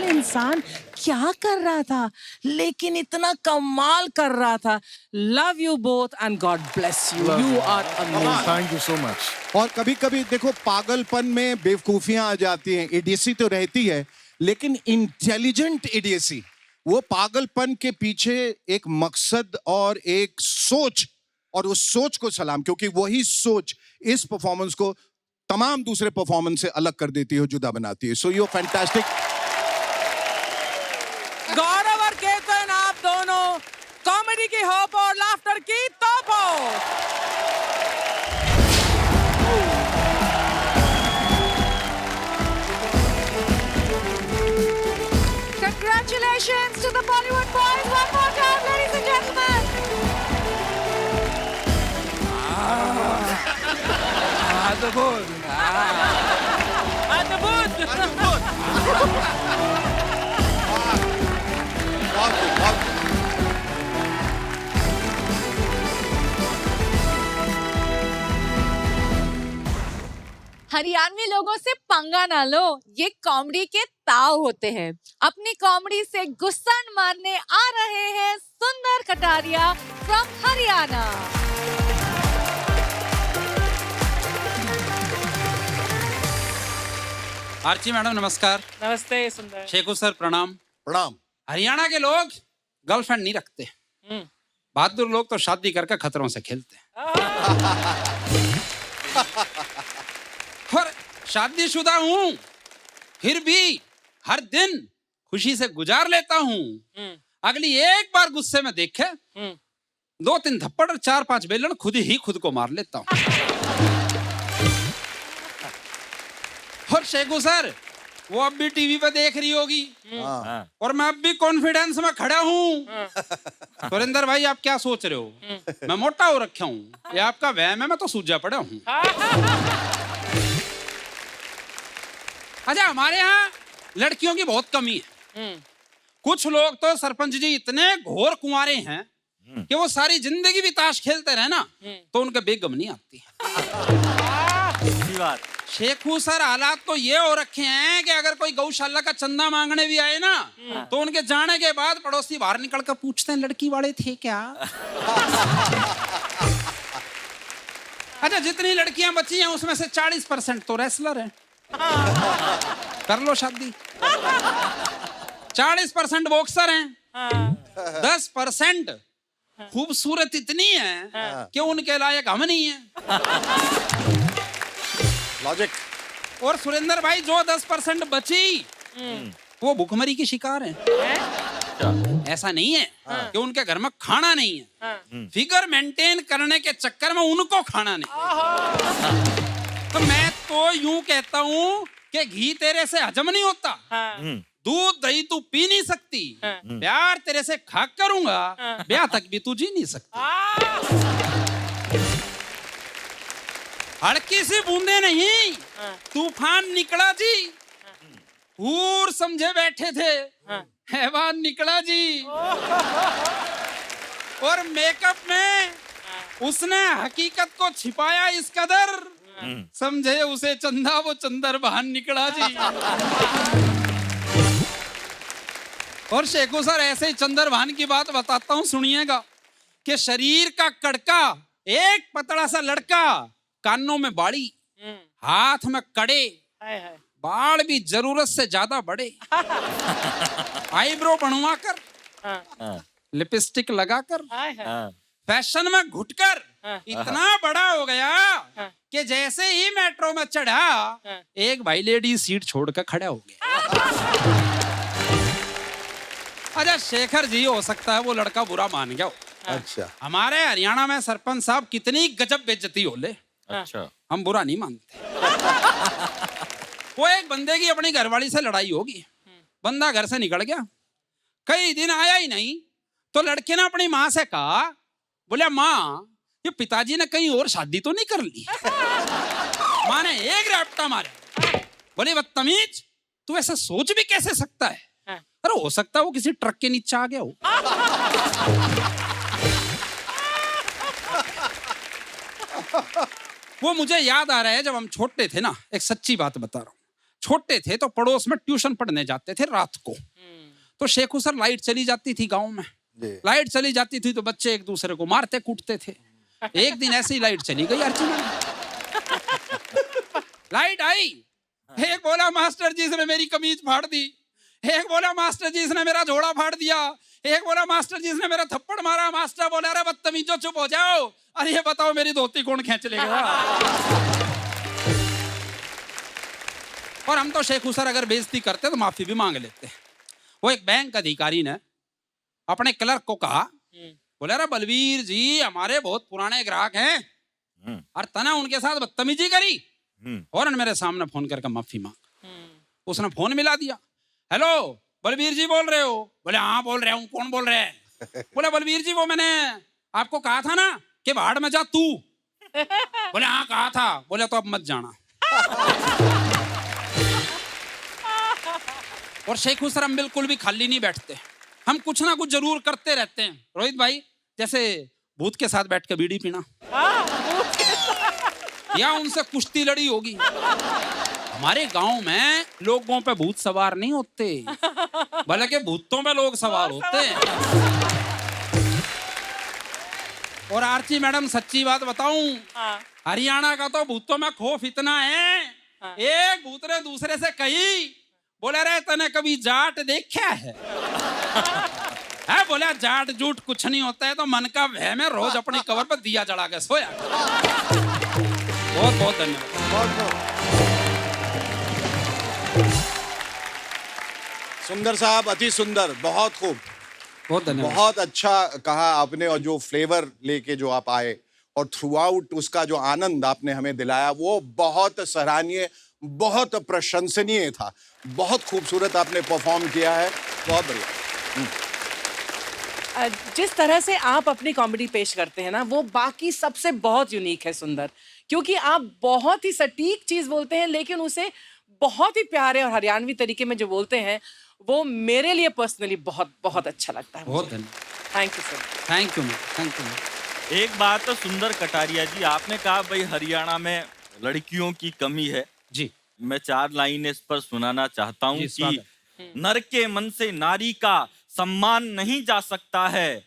D: इंसान क्या कर रहा था, लेकिन इतना कमाल कर रहा था। Love you both and god bless you. You are amazing.
F: Thank you so much.
C: और कभी कभी देखो पागलपन में बेवकूफियां आ जाती हैं। इडियसी तो रहती है, लेकिन इंटेलिजेंट इडियसी, वो पागलपन के पीछे एक मकसद और एक सोच, और उस सोच को सलाम, क्योंकि वही सोच इस परफॉर्मेंस को तमाम दूसरे परफॉर्मेंस से अलग कर देती है, जुदा बनाती है। So you fantastic.
D: गौरव और केतन, आप दोनों कॉमेडी की होप और लाफ्टर की तोप हो।
A: Congratulations to the Bollywood boys one more time, ladies and gentlemen. Haryanvi लोगों से पंगा ना लो, ये कॉमेडी के ताव होते हैं। अपनी कॉमेडी से गुस्सा मारने आ रहे हैं सुंदर कटारिया फ्रॉम हरियाणा।
H: आर्ची मैडम नमस्कार।
D: नमस्ते सुंदर।
H: शेखू सर प्रणाम।
C: प्रणाम।
H: हरियाणा के लोग गर्लफ्रेंड नहीं रखते, बहादुर लोग तो शादी करके खतरों से खेलते हैं। और शादीशुदा हूँ, फिर भी हर दिन खुशी से गुजार लेता हूँ। अगली एक बार गुस्से में देखे 2-3 थप्पड़ और 4-5 बेलन खुद ही खुद को मार लेता हूँ। और शेखू सर, वो अब भी टीवी पे देख रही होगी
B: हाँ।
H: और मैं अब भी कॉन्फिडेंस में खड़ा हूँ। सुरेंद्र भाई आप क्या सोच रहे हो, मैं मोटा हो रखा हूँ? ये आपका वहम है, मैं तो सूजा पड़ा हूँ। अच्छा, हमारे यहाँ लड़कियों की बहुत कमी है। कुछ लोग तो सरपंच जी इतने घोर कुंवारे हैं कि वो सारी जिंदगी भी ताश खेलते रहे ना तो उनके बेगम नहीं आती।
B: अच्छी बात।
H: शेखू सर हालात तो ये हो रखे हैं कि अगर कोई गौशाला का चंदा मांगने भी आए ना तो उनके जाने के बाद पड़ोसी बाहर निकल कर पूछते हैं लड़की वाले थे क्या। अच्छा, जितनी लड़कियां बची हैं उसमें से 40% तो रेसलर हैं। कर लो शादी। 40% बॉक्सर हैं। 10% खूबसूरत इतनी है कि उनके लायक हम नहीं है।
C: लॉजिक।
H: और सुरेंद्र भाई जो 10% बची वो भूखमरी की शिकार है। ऐसा नहीं है कि उनके घर में खाना नहीं है, फिगर मेंटेन करने के चक्कर में उनको खाना नहीं। तो मैं तो यूं कहता हूं कि घी तेरे से हजम नहीं होता, दूध दही तू पी नहीं सकती, प्यार तेरे से खा करूंगा, ब्याह तक भी तू जी नहीं सकती। हल्की सी बूंदे नहीं, तूफान निकला जी। पूर समझे बैठे थे, हैवान निकला जी। और मेकअप में उसने हकीकत को छिपाया इस कदर, समझे उसे चंदा वो चंदर बहान निकला जी। और शेखू सर ऐसे ही चंदर भान की बात बताता हूं, सुनिएगा कि शरीर का कड़का, एक पतला सा लड़का, कानों में बाड़ी, हाथ में कड़े, बाल भी जरूरत से ज्यादा बड़े, आईब्रो बनवा कर, लिपस्टिक लगाकर, फैशन में घुटकर इतना बड़ा हो गया कि जैसे ही मेट्रो में चढ़ा एक भाई लेडी सीट छोड़कर खड़ा हो गया। अच्छा, शेखर जी हो सकता है वो लड़का बुरा मान गया हो।
C: अच्छा।
H: हमारे हरियाणा में सरपंच साहब कितनी गजब बेइज्जती हो ले,
B: अच्छा।
H: हम बुरा नहीं मानते। वो एक बंदे की अपनी घरवाली से लड़ाई होगी, बंदा घर से निकल गया, कई दिन आया ही नहीं, तो लड़के ने अपनी माँ से कहा, बोले माँ ये पिताजी ने कहीं और शादी तो नहीं कर ली? माँ ने एक रैपटा मारा, बोले बदतमीज तू ऐसा सोच भी कैसे सकता है? अरे हो सकता है वो किसी ट्रक के नीचे आ गया हो। वो मुझे याद आ रहा है, जब हम छोटे थे ना, एक सच्ची बात बता रहा हूँ, छोटे थे तो पड़ोस में ट्यूशन पढ़ने जाते थे रात को, तो शेखू सर लाइट चली जाती थी गांव में, लाइट चली जाती थी तो बच्चे एक दूसरे को मारते कूटते थे। एक दिन ऐसी लाइट चली गई अर्चना में, लाइट आई, एक बोला मास्टर जी इसने मेरी कमीज फाड़ दी, एक बोला मास्टर जी इसने मेरा झोला फाड़ दिया, एक बोला मास्टर जी इसने मेरा थप्पड़ मारा। मास्टर बोला अरे बदतमीजो चुप हो जाओ, अरे ये बताओ मेरी धोती कौन खींच लेगा। और हम तो शेखू सर अगर बेइज्जती करते तो माफी भी मांग लेते। वो एक बैंक अधिकारी ने अपने क्लर्क को कहा, बोले अरे बलवीर जी हमारे बहुत पुराने ग्राहक हैं और तना उनके साथ बदतमीजी करी, फौरन मेरे सामने फोन करके माफी मांग। उसने फोन मिला दिया, हेलो बलवीर जी बोल रहे हो? बोले हाँ बोल रहा हूँ, कौन बोल रहे हैं? बोले बलवीर जी वो मैंने आपको कहा था ना कि बाहर में जा तू। बोले हाँ कहा था। बोले तो अब मत जाना। और शेखू सर हम बिल्कुल भी खाली नहीं बैठते, हम कुछ ना कुछ जरूर करते रहते हैं। रोहित भाई जैसे भूत के साथ बैठ के बीड़ी पीना, या उनसे कुश्ती लड़ी होगी। हमारे गांव में लोगों पे भूत सवार नहीं होते, बल्कि भूतों पे लोग सवार होते हैं। और आरती मैडम सच्ची बात बताऊं, हरियाणा का तो भूतों में खौफ इतना है, एक भूत ने दूसरे से कही, बोले रे तने कभी जाट देखा है? बोला जाट जूट कुछ नहीं होता है, तो मन का वहम है, रोज अपनी कबर पर दिया जला के सोया। बहुत बहुत धन्यवाद।
C: सुंदर साहब, अति सुंदर, बहुत खूब,
H: बहुत धन्यवाद।
C: बहुत अच्छा कहा आपने, और जो फ्लेवर लेके जो आप आए और थ्रू आउट उसका जो आनंद आपने हमें दिलाया वो बहुत सराहनीय, बहुत प्रशंसनीय था, बहुत खूबसूरत आपने परफॉर्म किया है, बहुत बढ़िया।
D: जिस तरह से आप अपनी कॉमेडी पेश करते हैं ना, वो बाकी सबसे बहुत यूनिक है सुंदर, क्योंकि आप बहुत ही सटीक चीज बोलते हैं, लेकिन उसे बहुत ही प्यारे और हरियाणवी तरीके में जो बोलते हैं, वो मेरे लिए पर्सनली बहुत बहुत अच्छा लगता है।
H: बहुत धन्यवाद।
D: Thank you sir.
H: Thank you thank you.
B: एक बात तो सुंदर कटारिया जी, आपने कहा भाई हरियाणा में लड़कियों की कमी है
H: जी।
B: मैं 4 लाइन इस पर सुनाना चाहता हूँ
H: जी,
B: कि
H: स्वागत।
B: नर के मन से नारी का सम्मान नहीं जा सकता है,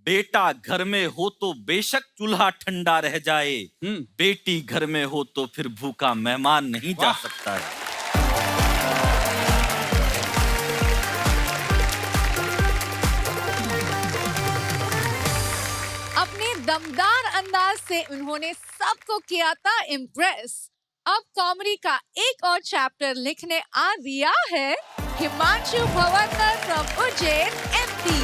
B: बेटा घर में हो तो बेशक चूल्हा ठंडा रह जाए, बेटी घर में हो तो फिर भूखा मेहमान नहीं जा सकता है।
A: अपने दमदार अंदाज से उन्होंने सबको किया था इम्प्रेस। अब कॉमेडी का एक और चैप्टर लिखने आ दिया है हिमांशु भवनकर फ्रॉम उज्जैन एमपी।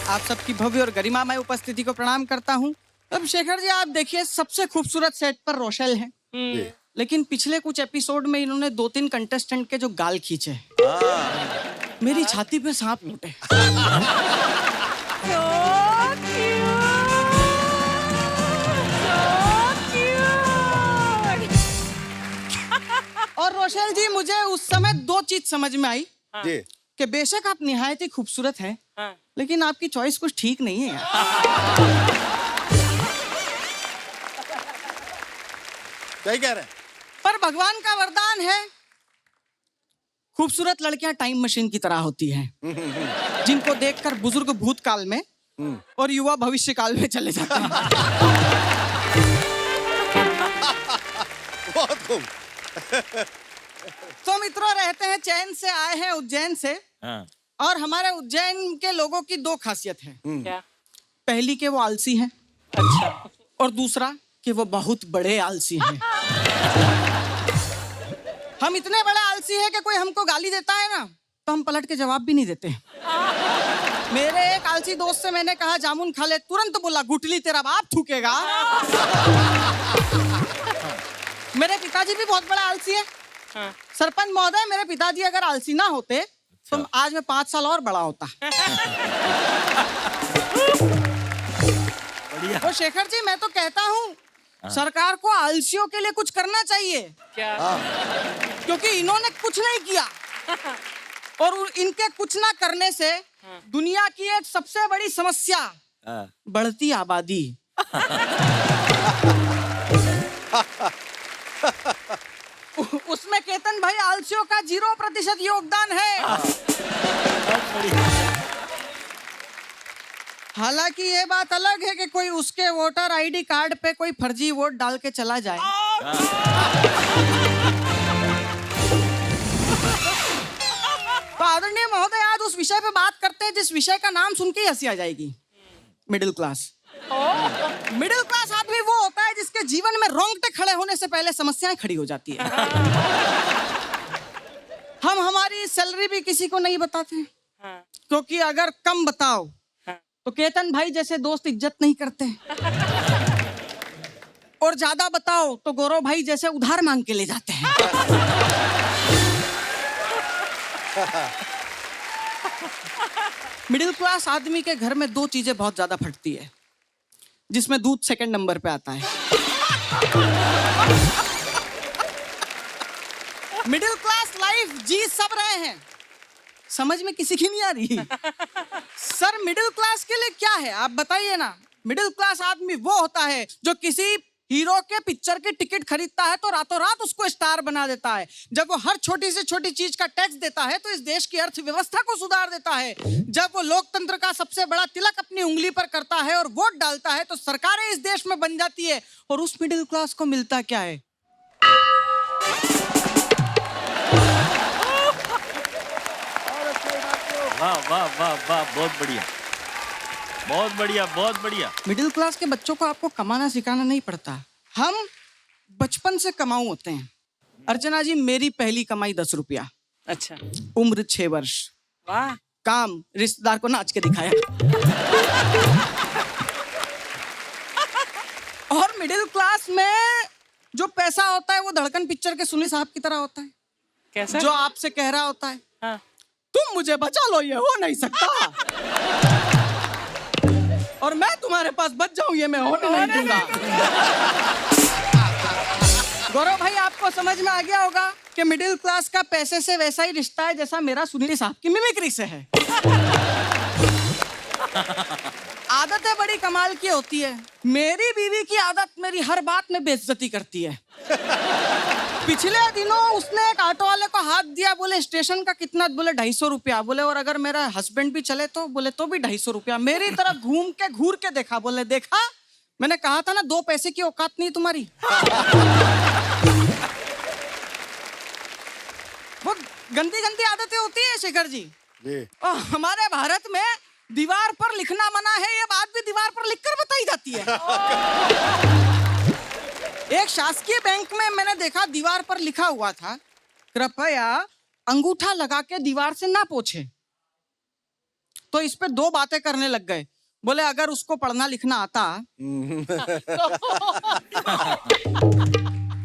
I: आप सबकी भव्य और गरिमामय उपस्थिति को प्रणाम करता हूं। अब शेखर जी आप देखिए, सबसे खूबसूरत सेट पर रोशल है, लेकिन पिछले कुछ एपिसोड में इन्होंने 2-3 कंटेस्टेंट के जो गाल खींचे, मेरी छाती पे सांप लूटे। और रोशल जी, मुझे उस समय 2 चीज समझ में आई कि बेशक आप निहायत ही खूबसूरत हैं, लेकिन आपकी चॉइस कुछ ठीक नहीं है यार।
C: सही कह रहे हैं।
I: पर भगवान का वरदान है, खूबसूरत लड़कियां टाइम मशीन की तरह होती हैं, जिनको देखकर बुजुर्ग भूतकाल में और युवा भविष्य काल में चले जाते हैं।
C: बहुत खूब।
I: तो मित्रों, रहते हैं चैन से, आए हैं उज्जैन से, और हमारे उज्जैन के लोगों की 2 खासियत है।
D: क्या?
I: पहली कि वो आलसी हैं,
D: अच्छा।
I: और दूसरा कि वो बहुत बड़े आलसी हैं। हम इतने बड़े आलसी हैं कि कोई हमको गाली देता है ना, तो हम पलट के जवाब भी नहीं देते। मेरे एक आलसी दोस्त से मैंने कहा जामुन खा ले, तुरंत बोला गुटली तेरा बाप थूकेगा। मेरे पिताजी भी बहुत बड़ा आलसी है। सरपंच महोदय, मेरे पिताजी अगर आलसी ना होते तो आज मैं 5 साल और बड़ा होता। तो शेखर जी, मैं तो कहता हूँ सरकार को आलसियों के लिए कुछ करना चाहिए।
D: क्या?
I: क्योंकि इन्होंने कुछ नहीं किया, और इनके कुछ ना करने से दुनिया की एक सबसे बड़ी समस्या, बढ़ती आबादी। उसमें केतन भाई आलसियों का 0% योगदान है। हालांकि ये बात अलग है कि कोई उसके वोटर आईडी कार्ड पे कोई फर्जी वोट डाल के चला जाए। तो आदरणीय महोदय, आज उस विषय पे बात करते हैं जिस विषय का नाम सुन के ही हंसी आ जाएगी, मिडिल क्लास। मिडिल क्लास आदमी वो होता है जिसके जीवन में रोंगटे खड़े होने से पहले समस्याएं खड़ी हो जाती है। हम हमारी सैलरी भी किसी को नहीं बताते, क्योंकि अगर कम बताओ तो केतन भाई जैसे दोस्त इज्जत नहीं करते, और ज्यादा बताओ तो गौरव भाई जैसे उधार मांग के ले जाते हैं। मिडिल क्लास आदमी के घर में 2 चीजें बहुत ज्यादा फटती है, जिसमें दूध सेकंड नंबर पे आता है। मिडिल क्लास लाइफ जी सब रहे हैं, समझ में किसी की नहीं आ रही। सर, मिडिल क्लास के लिए क्या है आप बताइए ना। मिडिल क्लास आदमी वो होता है जो किसी हीरो के पिक्चर की टिकट खरीदता है तो रातों रात उसको स्टार बना देता है। जब वो हर छोटी से छोटी चीज का टैक्स देता है तो इस देश की अर्थव्यवस्था को सुधार देता है। जब वो लोकतंत्र का सबसे बड़ा तिलक अपनी उंगली पर करता है और वोट डालता है तो सरकारें इस देश में बन जाती है। और उस मिडिल क्लास को मिलता क्या है?
B: वाह वाह वाह वाह, बहुत बढ़िया, बहुत बढ़िया, बहुत बढ़िया।
I: मिडिल क्लास के बच्चों को आपको कमाना सिखाना नहीं पड़ता, हम बचपन से कमाऊ होते हैं। अर्चना जी, मेरी पहली कमाई 10 रुपया।
D: अच्छा।
I: उम्र 6 वर्ष।
D: वाह।
I: काम रिश्तेदार को नाच के दिखाया। और मिडिल क्लास में जो पैसा होता है वो धड़कन पिक्चर के सुनी साहब की तरह होता है,
D: कैसा?
I: जो आपसे कह रहा होता है
D: हाँ।
I: तुम मुझे बचा लो, ये हो नहीं सकता, और मैं तुम्हारे पास बच जाऊं, ये मैं होने नहीं दूंगा। गौरव भाई, आपको समझ में आ गया होगा कि मिडिल क्लास का पैसे से वैसा ही रिश्ता है जैसा मेरा सुनील साहब की मिमिक्री से है। आदतें बड़ी कमाल की होती है। मेरी बीवी की आदत मेरी हर बात में बेइज्जती करती है। पिछले दिनों उसने एक ऑटो वाले को हाथ दिया, बोले स्टेशन का कितना, बोले 250 रुपया, बोले और अगर मेरा हस्बैंड भी चले तो, बोले तो भी 250 रुपया। मेरी तरफ घूर के देखा, बोले देखा मैंने कहा था ना 2 पैसे की औकात नहीं तुम्हारी। वो गंदी गंदी आदतें होती है शेखर जी। और हमारे भारत में दीवार पर लिखना मना है, ये बात भी दीवार पर लिखकर बताई जाती है। एक शासकीय बैंक में मैंने देखा दीवार पर लिखा हुआ था, कृपया अंगूठा लगा के दीवार से ना पोछे। तो इस पे 2 बातें करने लग गए, बोले अगर उसको पढ़ना लिखना आता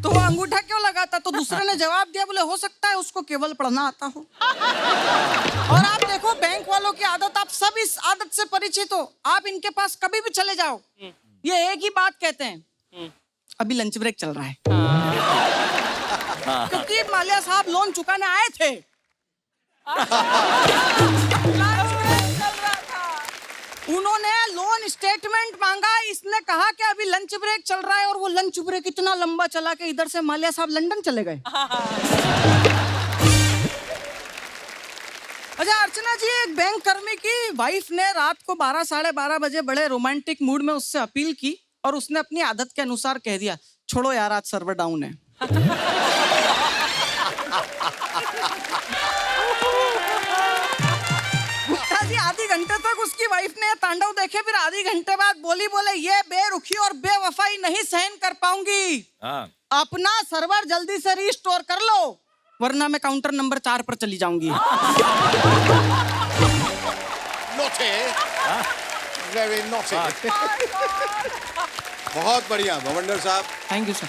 I: तो वो अंगूठा क्यों लगाता। तो दूसरे ने जवाब दिया, बोले हो सकता है उसको केवल पढ़ना आता हो। और आप देखो बैंक वालों की आदत, आप सब इस आदत से परिचित हो। आप इनके पास कभी भी चले जाओ, ये एक ही बात कहते हैं, अभी लंच ब्रेक चल रहा है। क्योंकि माल्या साहब लोन चुकाने आए थे। उन्होंने लोन स्टेटमेंट मांगा, इसने कहा कि अभी लंच ब्रेक चल रहा है, और वो लंच ब्रेक इतना लंबा चला कि इधर से माल्या साहब लंदन चले गए। अच्छा अर्चना जी, एक बैंक कर्मी की वाइफ ने रात को 12 साढ़े 12 बजे बड़े रोमांटिक मूड में उससे अपील की, और उसने अपनी आदत के अनुसार कह दिया, छोड़ो यार आज सर्वर डाउन है। गुप्ता जी, आधे घंटे तक उसकी वाइफ ने तांडव देखे, फिर आधे घंटे बाद बोले ये बेरुखी और बेवफाई नहीं सहन कर पाऊंगी, अपना सर्वर जल्दी से रीस्टोर कर लो, वरना मैं काउंटर नंबर 4 पर चली जाऊंगी।
C: Very naughty. बहुत बढ़िया भवंडर साहब,
I: थैंक यू सर।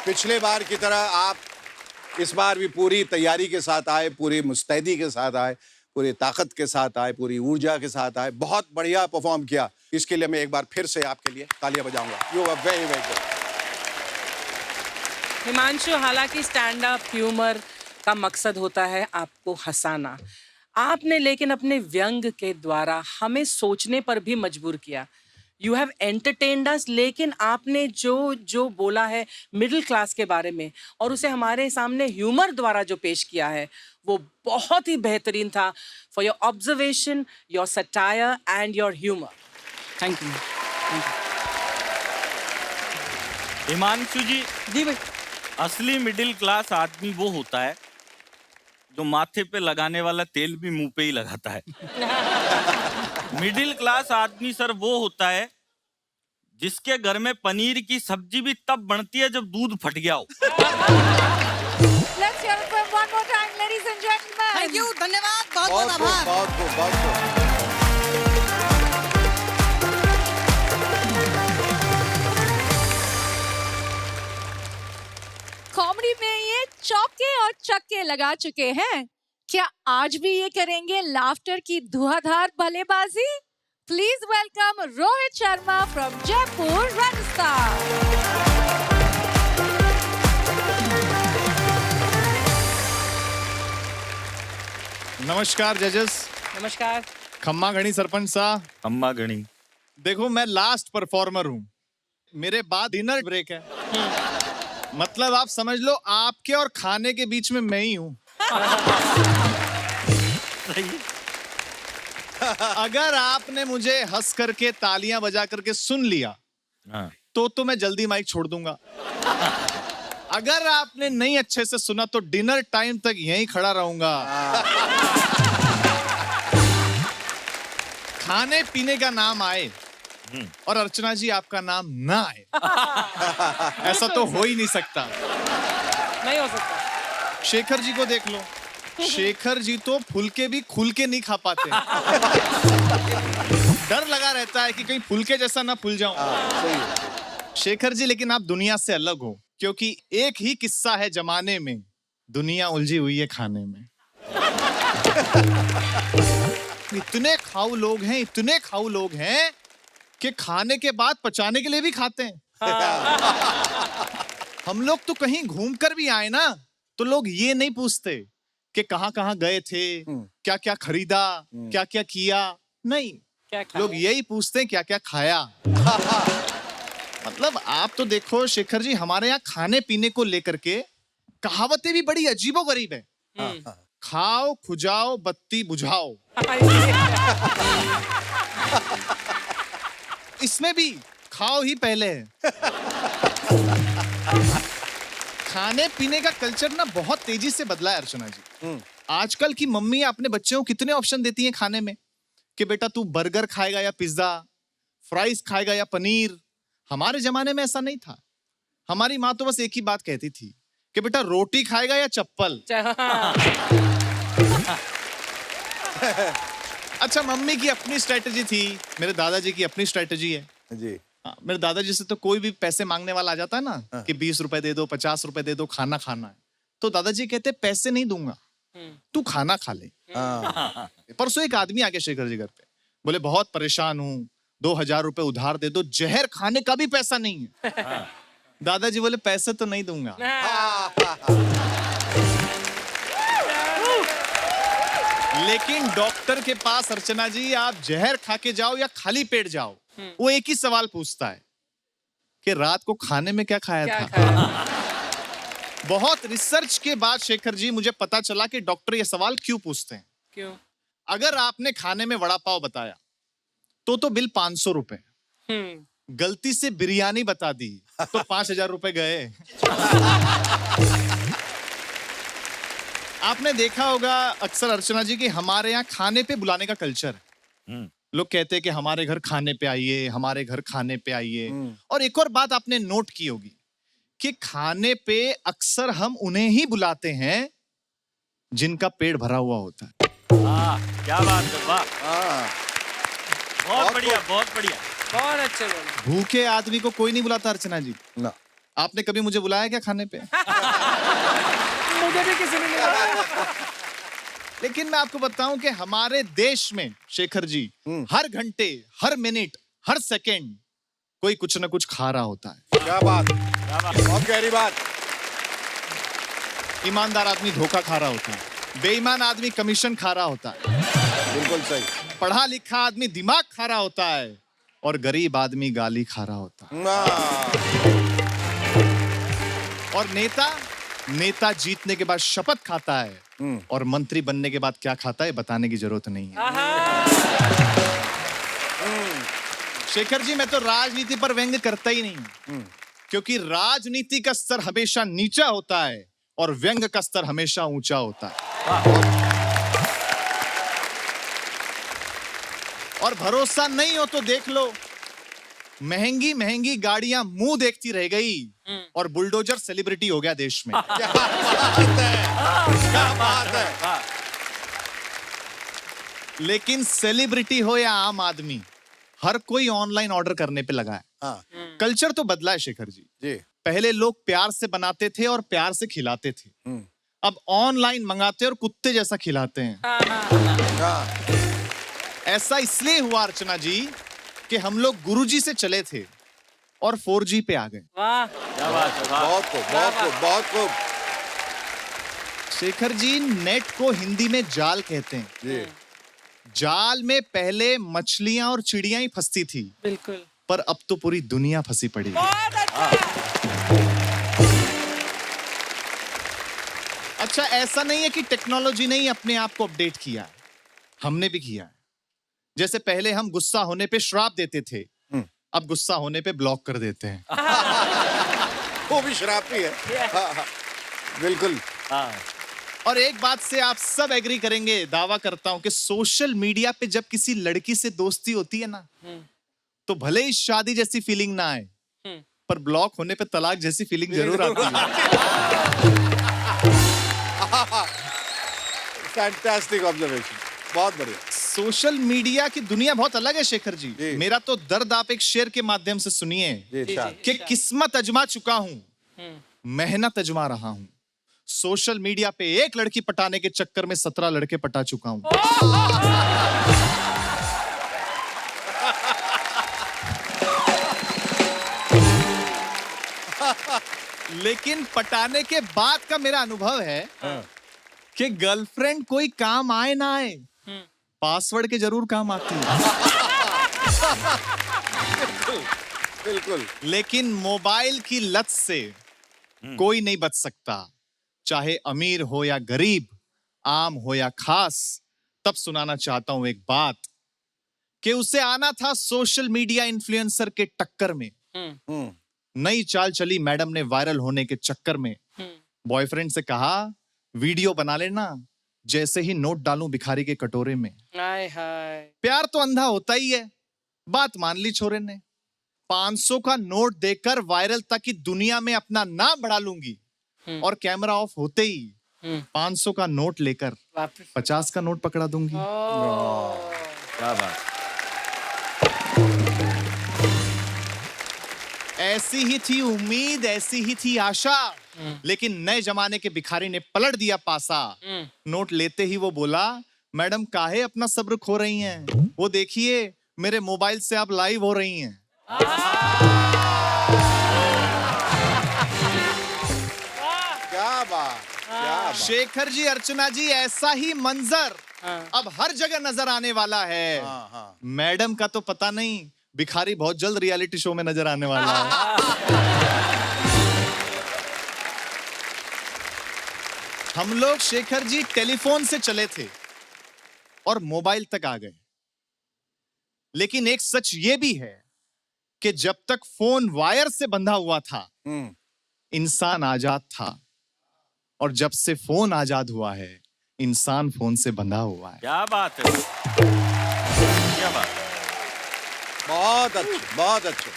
C: पिछले बार की तरह आप इस बार भी पूरी तैयारी के साथ आए, पूरी मुस्तैदी के साथ आए, पूरी ताकत के साथ आए, पूरी ऊर्जा के साथ आए, बहुत बढ़िया परफॉर्म किया। इसके लिए मैं एक बार फिर से आपके लिए तालियां बजाऊंगा। You are very very good.
D: Himanshu, हालांकि स्टैंड अप ह्यूमर का मकसद होता है आपको हंसाना, आपने लेकिन अपने व्यंग के द्वारा हमें सोचने पर भी मजबूर किया। यू हैव एंटरटेन्ड अस, लेकिन आपने जो बोला है मिडिल क्लास के बारे में, और उसे हमारे सामने ह्यूमर द्वारा जो पेश किया है, वो बहुत ही बेहतरीन था। For your observation, your satire and your humour,
I: thank you.
B: Himanshu ji
I: भाई,
B: असली मिडिल क्लास आदमी वो होता है जो माथे पे लगाने वाला तेल भी मुंह पे ही लगाता है। मिडिल क्लास आदमी सर वो होता है जिसके घर में पनीर की सब्जी भी तब बनती है जब दूध फट गया हो।
A: Let's hear it from one more time, ladies and gentlemen.
I: Thank you, धन्यवाद, बहुत बहुत आभार।
C: बहुत बहुत
A: कॉमेडी में ये चौके और छक्के लगा चुके हैं, क्या आज भी ये करेंगे लाफ्टर की धुआंधार बल्लेबाजी? Please welcome Rohit Sharma from Jaipur, Rajasthan.
J: नमस्कार जजेस।
D: नमस्कार।
J: खम्मा गणी सरपंच साहब।
B: अम्मा गणी,
J: देखो मैं लास्ट परफॉर्मर हूँ, मेरे बाद डिनर ब्रेक है। मतलब आप समझ लो आपके और खाने के बीच में मैं ही हूँ। अगर आपने मुझे हंस करके तालियां बजा करके सुन लिया तो मैं जल्दी माइक छोड़ दूंगा। अगर आपने नहीं अच्छे से सुना तो डिनर टाइम तक यहीं खड़ा रहूंगा। खाने पीने का नाम आए और अर्चना जी आपका नाम ना आए, ऐसा तो हो ही नहीं सकता।
D: नहीं हो सकता।
J: शेखर जी को देख लो, शेखर जी तो फुलके भी खुल के नहीं खा पाते। डर लगा रहता है कि कहीं फुलके जैसा ना फूल जाऊं। शेखर जी, लेकिन आप दुनिया से अलग हो, क्योंकि एक ही किस्सा है जमाने में, दुनिया उलझी हुई है खाने में। इतने खाऊ लोग हैं, इतने खाऊ लोग हैं कि खाने के बाद पचाने के लिए भी खाते हैं। हम लोग तो कहीं घूम कर भी आए ना, तो लोग ये नहीं पूछते कि कहाँ-कहाँ गए थे, क्या-क्या खरीदा, क्या-क्या किया। नहीं, लोग यही पूछते हैं क्या-क्या खाया। मतलब आप तो देखो शेखर जी, हमारे यहाँ खाने पीने को लेकर के कहावतें भी बड़ी अजीबोगरीब है। खाओ खुजाओ बत्ती बुझाओ। इसमें भी खाओ ही पहले है। खाने पीने का कल्चर ना बहुत तेजी से बदला है अर्चना जी। आजकल की मम्मी अपने बच्चों को कितने ऑप्शन देती हैं खाने में कि बेटा तू बर्गर खाएगा या पिज्जा, फ्राइज खाएगा या पनीर। हमारे जमाने में ऐसा नहीं था। हमारी माँ तो बस एक ही बात कहती थी कि बेटा रोटी खाएगा या चप्पल। अच्छा, मम्मी की अपनी स्ट्रेटजी थी, मेरे दादाजी की अपनी स्ट्रेटजी है
C: जी।
J: मेरे दादाजी से तो कोई भी पैसे मांगने वाला आ जाता है ना कि 20 रुपए दे दो, 50 रुपए दे दो, खाना खाना है, तो दादाजी कहते पैसे नहीं दूंगा, तू खाना खा ले। परसों एक आदमी आ गया शेखर जी घर पे, बोले बहुत परेशान हूँ, 2000 रुपए उधार दे दो, जहर खाने का भी पैसा नहीं है। दादाजी बोले पैसे तो नहीं दूंगा। लेकिन डॉक्टर के पास अर्चना जी आप जहर खा के जाओ या खाली पेट जाओ, वो एक ही सवाल पूछता है कि रात को खाने में क्या खाया था। बहुत रिसर्च के बाद शेखर जी मुझे पता चला कि डॉक्टर ये सवाल क्यों पूछते हैं।
D: क्यों?
J: अगर आपने खाने में वड़ा पाव बताया तो बिल 500 रुपए, गलती से बिरयानी बता दी तो 5000 रुपए गए। आपने देखा होगा अक्सर अर्चना जी कि हमारे यहाँ खाने पे बुलाने का कल्चर है। लोग कहते हैं कि हमारे घर खाने पे आइए, हमारे घर खाने पे आइए। और एक और बात आपने नोट की होगी कि खाने पे अक्सर हम उन्हें ही बुलाते हैं जिनका पेट भरा हुआ होता है।
B: क्या बात है, वाह, बहुत बढ़िया, बहुत बढ़िया,
D: बहुत अच्छे बोले।
J: भूखे आदमी को कोई नहीं बुलाता अर्चना जी
C: ना।
J: आपने कभी मुझे बुलाया क्या खाने पे?
D: मुझे भी किसी ने नहीं बुलाया।
J: लेकिन मैं आपको बताऊं कि हमारे देश में शेखर जी हर घंटे, हर मिनट, हर सेकंड कोई कुछ ना कुछ खा रहा होता है।
C: क्या बात, बहुत गहरी बात।
J: ईमानदार आदमी धोखा खा रहा होता है, बेईमान आदमी कमीशन खा रहा होता है,
C: बिल्कुल सही।
J: पढ़ा लिखा आदमी दिमाग खा रहा होता है और गरीब आदमी गाली खा रहा होता है। और नेता जीतने के बाद शपथ खाता है और मंत्री बनने के बाद क्या खाता है बताने की जरूरत नहीं है। शेखर जी, मैं तो राजनीति पर व्यंग्य करता ही नहीं, क्योंकि राजनीति का स्तर हमेशा नीचा होता है और व्यंग्य का स्तर हमेशा ऊंचा होता है। और भरोसा नहीं हो तो देख लो, महंगी महंगी गाड़ियां मुंह देखती रह गई और बुलडोजर सेलिब्रिटी हो गया देश में।
C: क्या बात है, क्या बात है।
J: लेकिन सेलिब्रिटी हो या आम आदमी, हर कोई ऑनलाइन ऑर्डर करने पे लगा है।
C: हाँ।
J: कल्चर तो बदला है शेखर जी।
C: जी।
J: पहले लोग प्यार से बनाते थे और प्यार से खिलाते थे, अब ऑनलाइन मंगाते और कुत्ते जैसा खिलाते हैं। ऐसा इसलिए हुआ अर्चना जी कि हम लोग गुरुजी से चले थे और 4G पे आ गए।
D: वाह,
B: क्या बात है, वाह।
C: बहुत खूब, बहुत खूब, बहुत खूब।
J: शेखर जी, नेट को हिंदी में जाल कहते हैं।
C: जी।
J: जाल में पहले मछलियां और चिड़ियां ही फंसती थी,
D: बिल्कुल,
J: पर अब तो पूरी दुनिया फंसी पड़ी है।
D: बहुत अच्छा।
J: अच्छा, ऐसा नहीं है कि टेक्नोलॉजी ने ही अपने आप को अपडेट किया है, हमने भी किया है। जैसे पहले हम गुस्सा होने पे श्राप देते थे, अब गुस्सा होने पे ब्लॉक कर देते हैं।
C: वो भी शराबी है। हाँ, बिल्कुल।
J: और एक बात से आप सब एग्री करेंगे, दावा करता हूं कि सोशल मीडिया पे जब किसी लड़की से दोस्ती होती है ना, तो भले ही शादी जैसी फीलिंग ना आए, पर ब्लॉक होने पे तलाक जैसी फीलिंग जरूर आती है।
C: फैंटास्टिक ऑब्जर्वेशन, बहुत बढ़िया।
J: सोशल मीडिया की दुनिया बहुत अलग है शेखर जी। मेरा तो दर्द आप एक शेर के माध्यम से सुनिए कि किस्मत अजमा चुका हूं, मेहनत अजमा रहा हूं। सोशल मीडिया पे एक लड़की पटाने के चक्कर में 17 लड़के पटा चुका हूं। लेकिन पटाने के बाद का मेरा अनुभव है कि गर्लफ्रेंड कोई काम आए ना आए, पासवर्ड के जरूर काम आती है।
C: बिल्कुल।
J: लेकिन मोबाइल की लत से कोई नहीं बच सकता, चाहे अमीर हो या गरीब, आम हो या खास। तब सुनाना चाहता हूं एक बात कि उसे आना था सोशल मीडिया इन्फ्लुएंसर के टक्कर में। नई चाल चली मैडम ने वायरल होने के चक्कर में। बॉयफ्रेंड से कहा वीडियो बना लेना, जैसे ही नोट डालूं भिखारी के कटोरे में।
D: हाय हाय।
J: प्यार तो अंधा होता ही है। बात मान ली छोरे ने। 500 का नोट देकर वायरल तक की दुनिया में अपना नाम बढ़ा लूंगी। और कैमरा ऑफ होते ही 500 का नोट लेकर 50 का नोट पकड़ा दूंगी।
B: क्या बात।
J: ऐसी ही थी उम्मीद, ऐसी ही थी आशा। लेकिन नए जमाने के भिखारी ने पलट दिया पासा। नोट लेते ही वो बोला, मैडम काहे अपना सब्र खो रही हैं? वो देखिए मेरे मोबाइल से आप लाइव हो रही हैं।
C: क्या बात, क्या बात।
J: शेखर जी, अर्चना जी, ऐसा ही मंजर अब हर जगह नजर आने वाला है। मैडम का तो पता नहीं, भिखारी बहुत जल्द रियलिटी शो में नजर आने वाला है। हम लोग शेखर जी टेलीफोन से चले थे और मोबाइल तक आ गए। लेकिन एक सच ये भी है कि जब तक फोन वायर से बंधा हुआ था, इंसान आजाद था। और जब से फोन आजाद हुआ है, इंसान फोन से बंधा हुआ है।
B: क्या बात है, क्या बात।
C: बहुत अच्छे, बहुत अच्छे।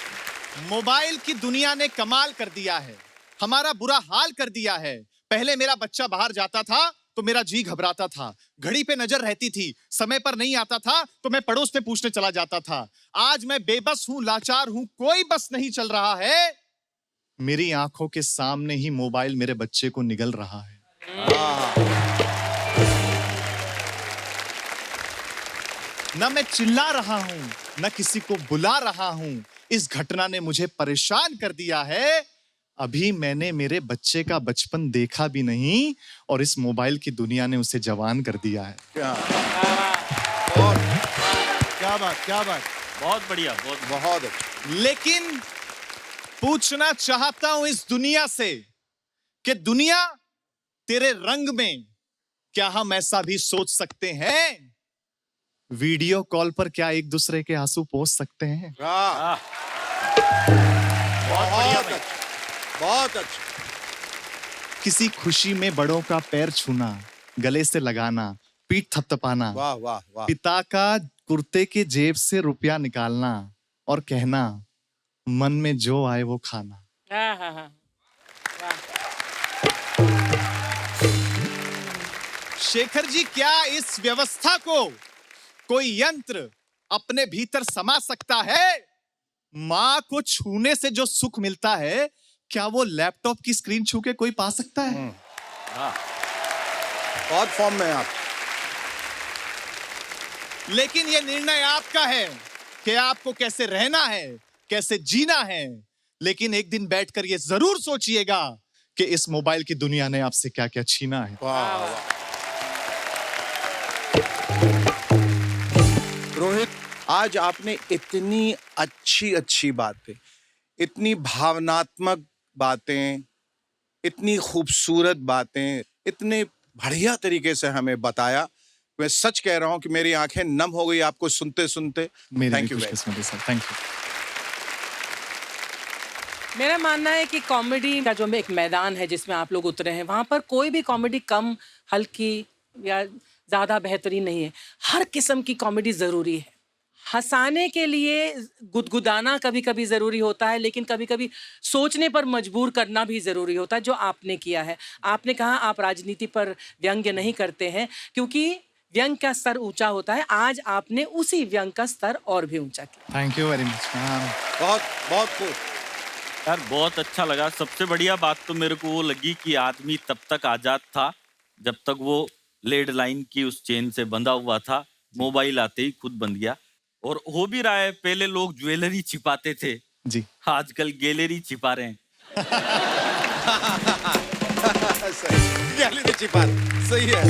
J: मोबाइल की दुनिया ने कमाल कर दिया है, हमारा बुरा हाल कर दिया है। पहले मेरा बच्चा बाहर जाता था तो मेरा जी घबराता था, घड़ी पे नजर रहती थी, समय पर नहीं आता था तो मैं पड़ोस में पूछने चला जाता था। आज मैं बेबस हूं, लाचार हूं, कोई बस नहीं चल रहा है। मेरी आंखों के सामने ही मोबाइल मेरे बच्चे को निगल रहा है। न मैं चिल्ला रहा हूं, न किसी को बुला रहा हूं। इस घटना ने मुझे परेशान कर दिया है। अभी मैंने मेरे बच्चे का बचपन देखा भी नहीं और इस मोबाइल की दुनिया ने उसे जवान कर दिया है।
C: क्या बात, क्या बात।
B: बहुत बढ़िया,
C: बहुत अच्छा।
J: लेकिन पूछना चाहता हूं इस दुनिया से कि दुनिया, तेरे रंग में क्या हम ऐसा भी सोच सकते हैं? वीडियो कॉल पर क्या एक दूसरे के आंसू पोंछ सकते हैं?
C: बहुत अच्छा, बहुत अच्छा।
J: किसी खुशी में बड़ों का पैर छूना, गले से लगाना, पीठ थपथपाना,
C: वाह वाह वाह।
J: पिता का कुर्ते के जेब से रुपया निकालना और कहना, मन में जो आए वो खाना। शेखर जी, क्या इस व्यवस्था को कोई यंत्र अपने भीतर समा सकता है? मां को छूने से जो सुख मिलता है, क्या वो लैपटॉप की स्क्रीन छू के कोई पा सकता है?
C: बहुत फॉर्म में आप।
J: लेकिन ये निर्णय आपका है कि आपको कैसे रहना है, कैसे जीना है। लेकिन एक दिन बैठकर ये जरूर सोचिएगा कि इस मोबाइल की दुनिया ने आपसे क्या क्या छीना है।
C: रोहित, आज आपने इतनी अच्छी अच्छी बातें, इतनी भावनात्मक बातें, इतनी खूबसूरत बातें, इतने बढ़िया तरीके से हमें बताया। मैं सच कह रहा हूं कि मेरी आंखें नम हो गई आपको सुनते सुनते। Thank you sir,
J: thank you.
D: मेरा मानना है कि कॉमेडी का जो एक मैदान है जिसमें आप लोग उतरे हैं, वहाँ पर कोई भी कॉमेडी कम, हल्की या ज़्यादा बेहतरीन नहीं है। हर किस्म की कॉमेडी ज़रूरी है। हंसाने के लिए गुदगुदाना कभी कभी ज़रूरी होता है, लेकिन कभी कभी सोचने पर मजबूर करना भी ज़रूरी होता है, जो आपने किया है। आपने कहा आप राजनीति पर व्यंग्य नहीं करते हैं, क्योंकि व्यंग का स्तर ऊंचा होता है, आज आपने उसी व्यंग का स्तर और भी ऊंचा किया।
J: Thank you very much ma'am.
C: बहुत बहुत खूब।
B: यार बहुत अच्छा लगा। सबसे बढ़िया बात तो मेरे को वो लगी कि आदमी तब तक आजाद था जब तक वो लेड लाइन की उस चेन से बंधा हुआ था। मोबाइल आते ही खुद बंध गया। और हो भी रहा है, पहले लोग ज्वेलरी छिपाते थे
J: जी,
B: आजकल गैलरी छिपा रहे हैं।
C: गैलरी छिपा, सही है।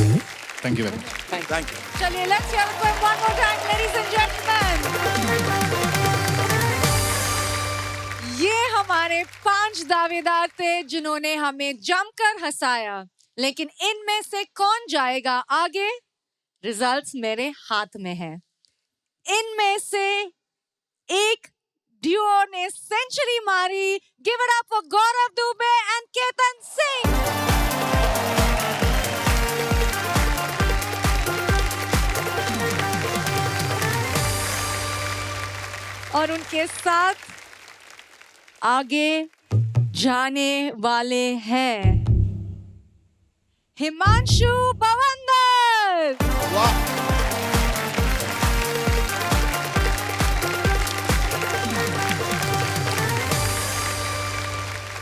J: Thank you very much.
C: Thank you.
A: चलिए let's hear it one more time ladies and gentleman. ये हमारे 5 दावेदार थे जिन्होंने हमें जमकर हंसाया, लेकिन इनमें से कौन जाएगा आगे, रिजल्ट्स मेरे हाथ में हैं। इनमें से एक ड्यूओ ने सेंचुरी मारी। Give it up for Gaurav Dubey and Ketan Singh. और उनके साथ आगे जाने वाले हैं हिमांशु बवंदर।
C: वाह।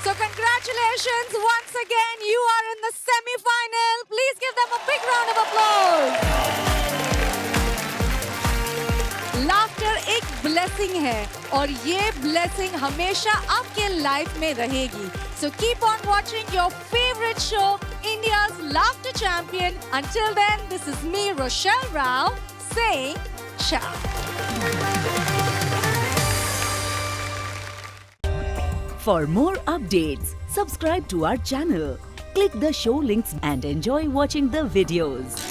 A: So congratulations once again, you are in the semi-final. Please give them a big round of applause. Laughter एक ब्लेसिंग है और ये ब्लेसिंग हमेशा आपके लाइफ में रहेगी। So keep on watching your favorite show, India's Laughter Champion. Until then, this is me, Rochelle Rao, saying ciao.
K: For more updates, subscribe to our channel, click the show links and enjoy watching the videos.